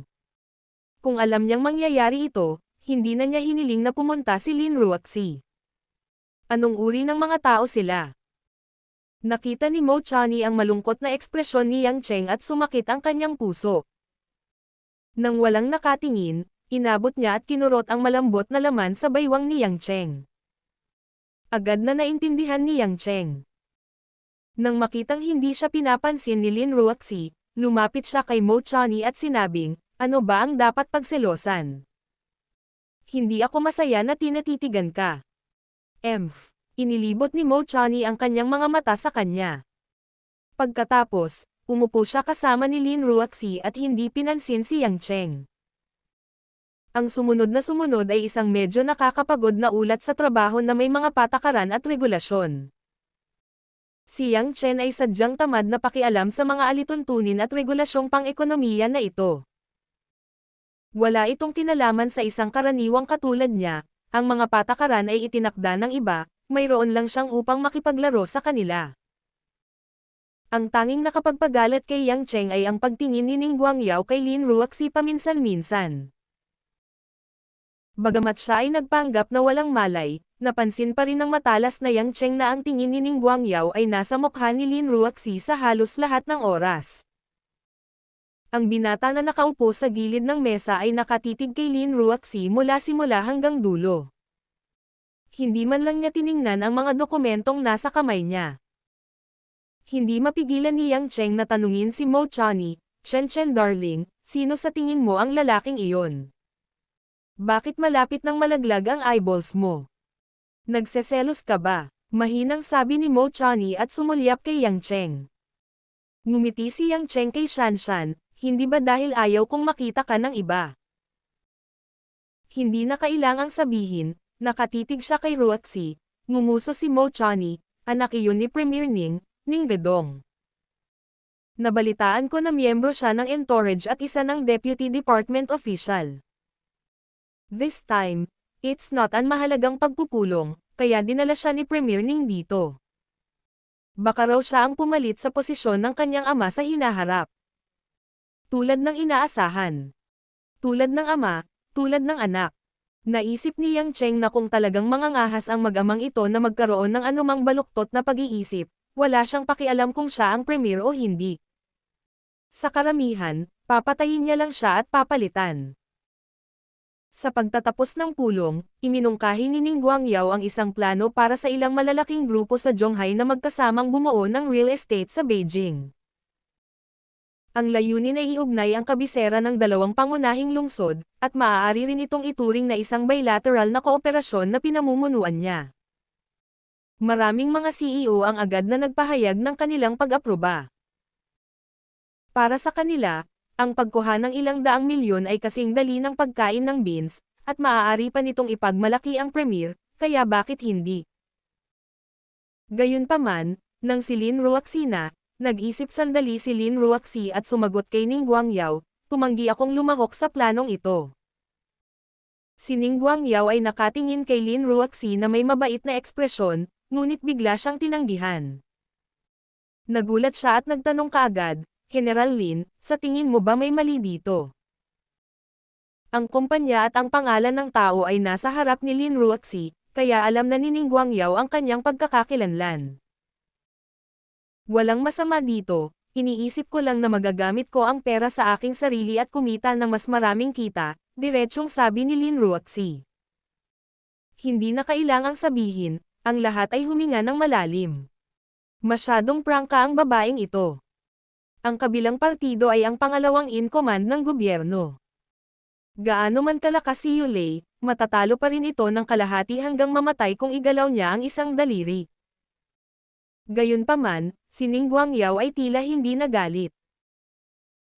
Kung alam niyang mangyayari ito, hindi na niya hiniling na pumunta si Lin Ruoxi. Anong uri ng mga tao sila? Nakita ni Mo Chani ang malungkot na ekspresyon ni Yang Cheng at sumakit ang kanyang puso. Nang walang nakatingin, inabot niya at kinurot ang malambot na laman sa baywang ni Yang Cheng. Agad na naintindihan ni Yang Cheng. Nang makitang hindi siya pinapansin ni Lin Ruoxi, lumapit siya kay Mo Chani at sinabing, ano ba ang dapat pagselosan? Hindi ako masaya na tinatitigan ka. Inilibot ni Mo Chani ang kanyang mga mata sa kanya. Pagkatapos, umupo siya kasama ni Lin Ruoxi at hindi pinansin si Yang Cheng. Ang sumunod ay isang medyo nakakapagod na ulat sa trabaho na may mga patakaran at regulasyon. Si Yang Chen ay sadyang tamad na pakialam sa mga alituntunin at regulasyong pang-ekonomiya na ito. Wala itong kinalaman sa isang karaniwang katulad niya, ang mga patakaran ay itinakda ng iba, mayroon lang siyang upang makipaglaro sa kanila. Ang tanging nakapagpagalat kay Yang Cheng ay ang pagtingin ni Ning Guangyao kay Lin Ruoxi paminsan-minsan. Bagamat siya ay nagpanggap na walang malay, napansin pa rin ng matalas na Yang Cheng na ang tingin ni Ning Guangyao ay nasa mukha ni Lin Ruoxi sa halos lahat ng oras. Ang binata na nakaupo sa gilid ng mesa ay nakatitig kay Lin Ruoxi mula simula hanggang dulo. Hindi man lang niya tiningnan ang mga dokumentong nasa kamay niya. Hindi mapigilan ni Yang Cheng na tanungin si Mo Chani, Chen darling, sino sa tingin mo ang lalaking iyon? Bakit malapit ng malaglag ang eyeballs mo? Nagseselos ka ba? Mahinang sabi ni Mo Chani at sumulyap kay Yang Cheng. Ngumiti si Yang Cheng kay Shanshan, hindi ba dahil ayaw kong makita ka ng iba? Hindi na kailangang sabihin, nakatitig siya kay Ruoxi, ngumuso si Mo Chani, anak iyon ni Premier Ning Gedong. Nabalitaan ko na miyembro siya ng Entourage at isa ng Deputy Department Official. This time, It's not an mahalagang pagpupulong, kaya dinala siya ni Premier Ning dito. Baka raw siya ang pumalit sa posisyon ng kanyang ama sa hinaharap. Tulad ng inaasahan. Tulad ng ama, tulad ng anak. Naisip ni Yang Cheng na kung talagang mangangahas ang mag-amang ito na magkaroon ng anumang baluktot na pag-iisip, wala siyang pakialam kung siya ang premier o hindi. Sa karamihan, papatayin niya lang siya at papalitan. Sa pagtatapos ng pulong, iminungkahi ni Ning Guangyao ang isang plano para sa ilang malalaking grupo sa Zhonghai na magkasamang bumuo ng real estate sa Beijing. Ang layunin ay iugnay ang kabisera ng dalawang pangunahing lungsod, at maaari rin itong ituring na isang bilateral na kooperasyon na pinamumunuan niya. Maraming mga CEO ang agad na nagpahayag ng kanilang pag-aproba. Para sa kanila, ang pagkuha ng ilang daang milyon ay kasing dali ng pagkain ng beans, at maaari pa nitong ipagmalaki ang premier, kaya bakit hindi? Gayunpaman, nang si Lin Ruoxi nag-isip sandali si Lin Ruoxi at sumagot kay Ning Guangyao, tumanggi akong lumahok sa planong ito. Si Ning Guangyao ay nakatingin kay Lin Ruoxi na may mabait na ekspresyon, ngunit bigla siyang tinanggihan. Nagulat siya at nagtanong kaagad, General Lin, sa tingin mo ba may mali dito? Ang kumpanya at ang pangalan ng tao ay nasa harap ni Lin Ruoxi, kaya alam na ni Ning Guangyao ang kanyang pagkakakilanlan. Walang masama dito, iniisip ko lang na magagamit ko ang pera sa aking sarili at kumita ng mas maraming kita, diretsyong sabi ni Lin Ruoxi. Hindi na kailangang sabihin, ang lahat ay huminga ng malalim. Masyadong prangka ang babaeng ito. Ang kabilang partido ay ang pangalawang in-command ng gobyerno. Gaano man kalakas si Yulei, matatalo pa rin ito ng kalahati hanggang mamatay kung igalaw niya ang isang daliri. Gayunpaman, si Ning Guangyao ay tila hindi nagalit.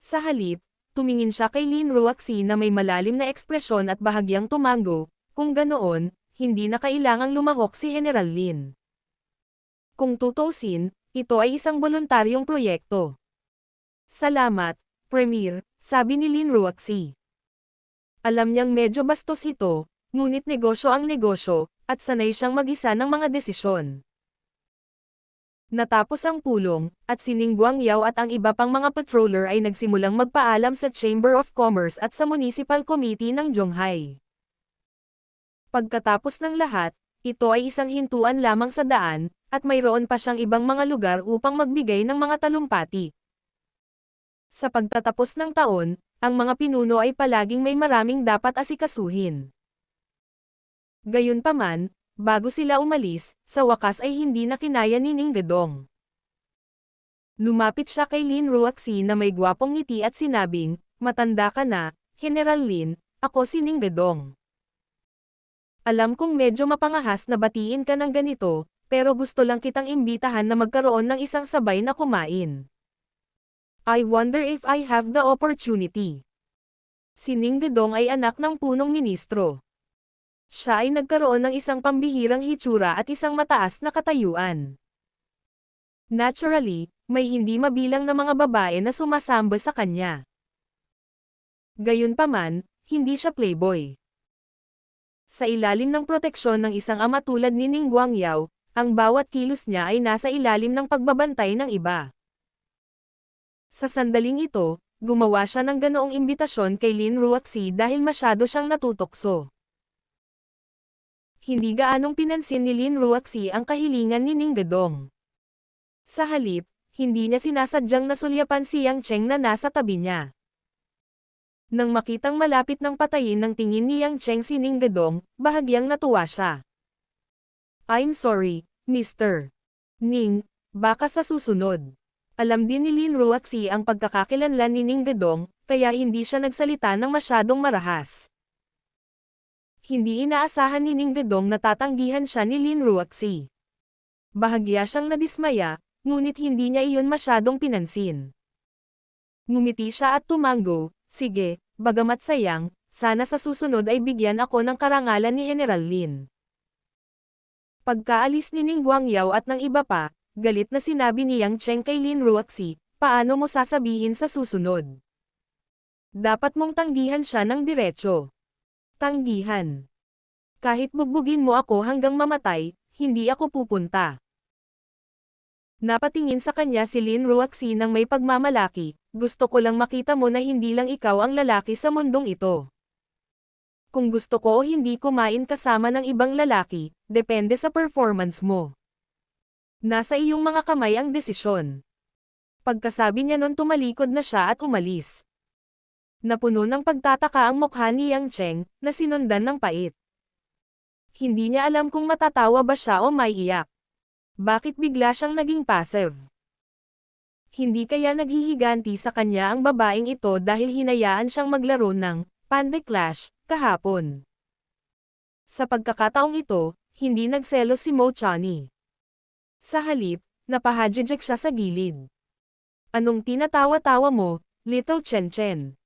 Sa halip, tumingin siya kay Lin Ruoxi na may malalim na ekspresyon at bahagyang tumango, kung ganoon, hindi na kailangang lumahok si General Lin. Kung tutusin, ito ay isang voluntaryong proyekto. Salamat, Premier, sabi ni Lin Ruoxi. Alam niyang medyo bastos ito, ngunit negosyo ang negosyo, at sanay siyang mag-isa ng mga desisyon. Natapos ang pulong, at si Ning Guangyao at ang iba pang mga patroller ay nagsimulang magpaalam sa Chamber of Commerce at sa Municipal Committee ng Zhonghai. Pagkatapos ng lahat, ito ay isang hintuan lamang sa daan, at mayroon pa siyang ibang mga lugar upang magbigay ng mga talumpati. Sa pagtatapos ng taon, ang mga pinuno ay palaging may maraming dapat asikasuhin. Gayunpaman, bago sila umalis, sa wakas ay hindi na kinaya ni Ning Gedong. Lumapit siya kay Lin Ruoxi na may gwapong ngiti at sinabing, matanda ka na, General Lin, ako si Ning Gedong. Alam kong medyo mapangahas na batiin ka ng ganito, pero gusto lang kitang imbitahan na magkaroon ng isang sabay na kumain. I wonder if I have the opportunity. Si Ning Gedong ay anak ng punong ministro. Siya ay nagkaroon ng isang pambihirang hitsura at isang mataas na katayuan. Naturally, may hindi mabilang na mga babae na sumasamba sa kanya. Gayunpaman, hindi siya playboy. Sa ilalim ng proteksyon ng isang ama tulad ni Ning Guangyao, ang bawat kilos niya ay nasa ilalim ng pagbabantay ng iba. Sa sandaling ito, gumawa siya ng ganoong imbitasyon kay Lin Ruoxi dahil masyado siyang natutokso. Hindi gaanong pinansin ni Lin Ruoxi ang kahilingan ni Ning Gedong. Sa halip, hindi niya sinasadyang nasulyapan si Yang Cheng na nasa tabi niya. Nang makitang malapit ng patayin ng tingin ni Yang Cheng si Ning Gedong, bahagyang natuwa siya. I'm sorry, Mr. Ning, baka sa susunod. Alam din ni Lin Ruoxi ang pagkakakilanlan ni Ning Gedong, kaya hindi siya nagsalita ng masyadong marahas. Hindi inaasahan ni Ning Gedong na tatanggihan siya ni Lin Ruoxi. Bahagya siyang nadismaya, ngunit hindi niya iyon masyadong pinansin. Ngumiti siya at tumango, sige, bagamat sayang, sana sa susunod ay bigyan ako ng karangalan ni General Lin. Pagkaalis ni Ning Guangyao at ng iba pa, galit na sinabi ni Yang Cheng kay Lin Ruoxi, paano mo sasabihin sa susunod? Dapat mong tanggihan siya ng diretsyo. Tanggihan. Kahit bugbugin mo ako hanggang mamatay, hindi ako pupunta. Napatingin sa kanya si Lin Ruaxi nang may pagmamalaki, gusto ko lang makita mo na hindi lang ikaw ang lalaki sa mundong ito. Kung gusto ko o hindi kumain kasama ng ibang lalaki, depende sa performance mo. Nasa iyong mga kamay ang desisyon. Pagkasabi niya nun tumalikod na siya at umalis. Napuno ng pagtataka ang mukha ni Yang Cheng, na sinundan ng pait. Hindi niya alam kung matatawa ba siya o maiiyak. Bakit bigla siyang naging passive? Hindi kaya naghihiganti sa kanya ang babaeng ito dahil hinayaan siyang maglaro ng Panda Clash kahapon. Sa pagkakataong ito, hindi nagselos si Mo Chani. Sa halip, napahadjejek siya sa gilid. Anong tinatawa-tawa mo, Little Chen Chen?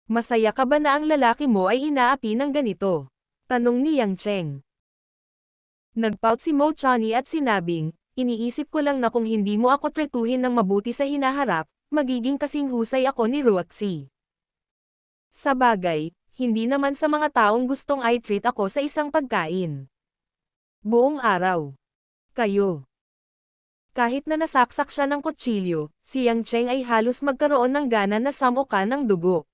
Masaya ka ba na ang lalaki mo ay inaapi ng ganito? Tanong ni Yang Cheng. Nagpout si Mo Chani at sinabing, iniisip ko lang na kung hindi mo ako tretuhin ng mabuti sa hinaharap, magiging kasing husay ako ni Ruaxi. Sa bagay, hindi naman sa mga taong gustong i-treat ako sa isang pagkain. Buong araw. Kayo. Kahit na nasaksak siya ng kutsilyo, si Yang Cheng ay halos magkaroon ng gana na samuka ng dugo.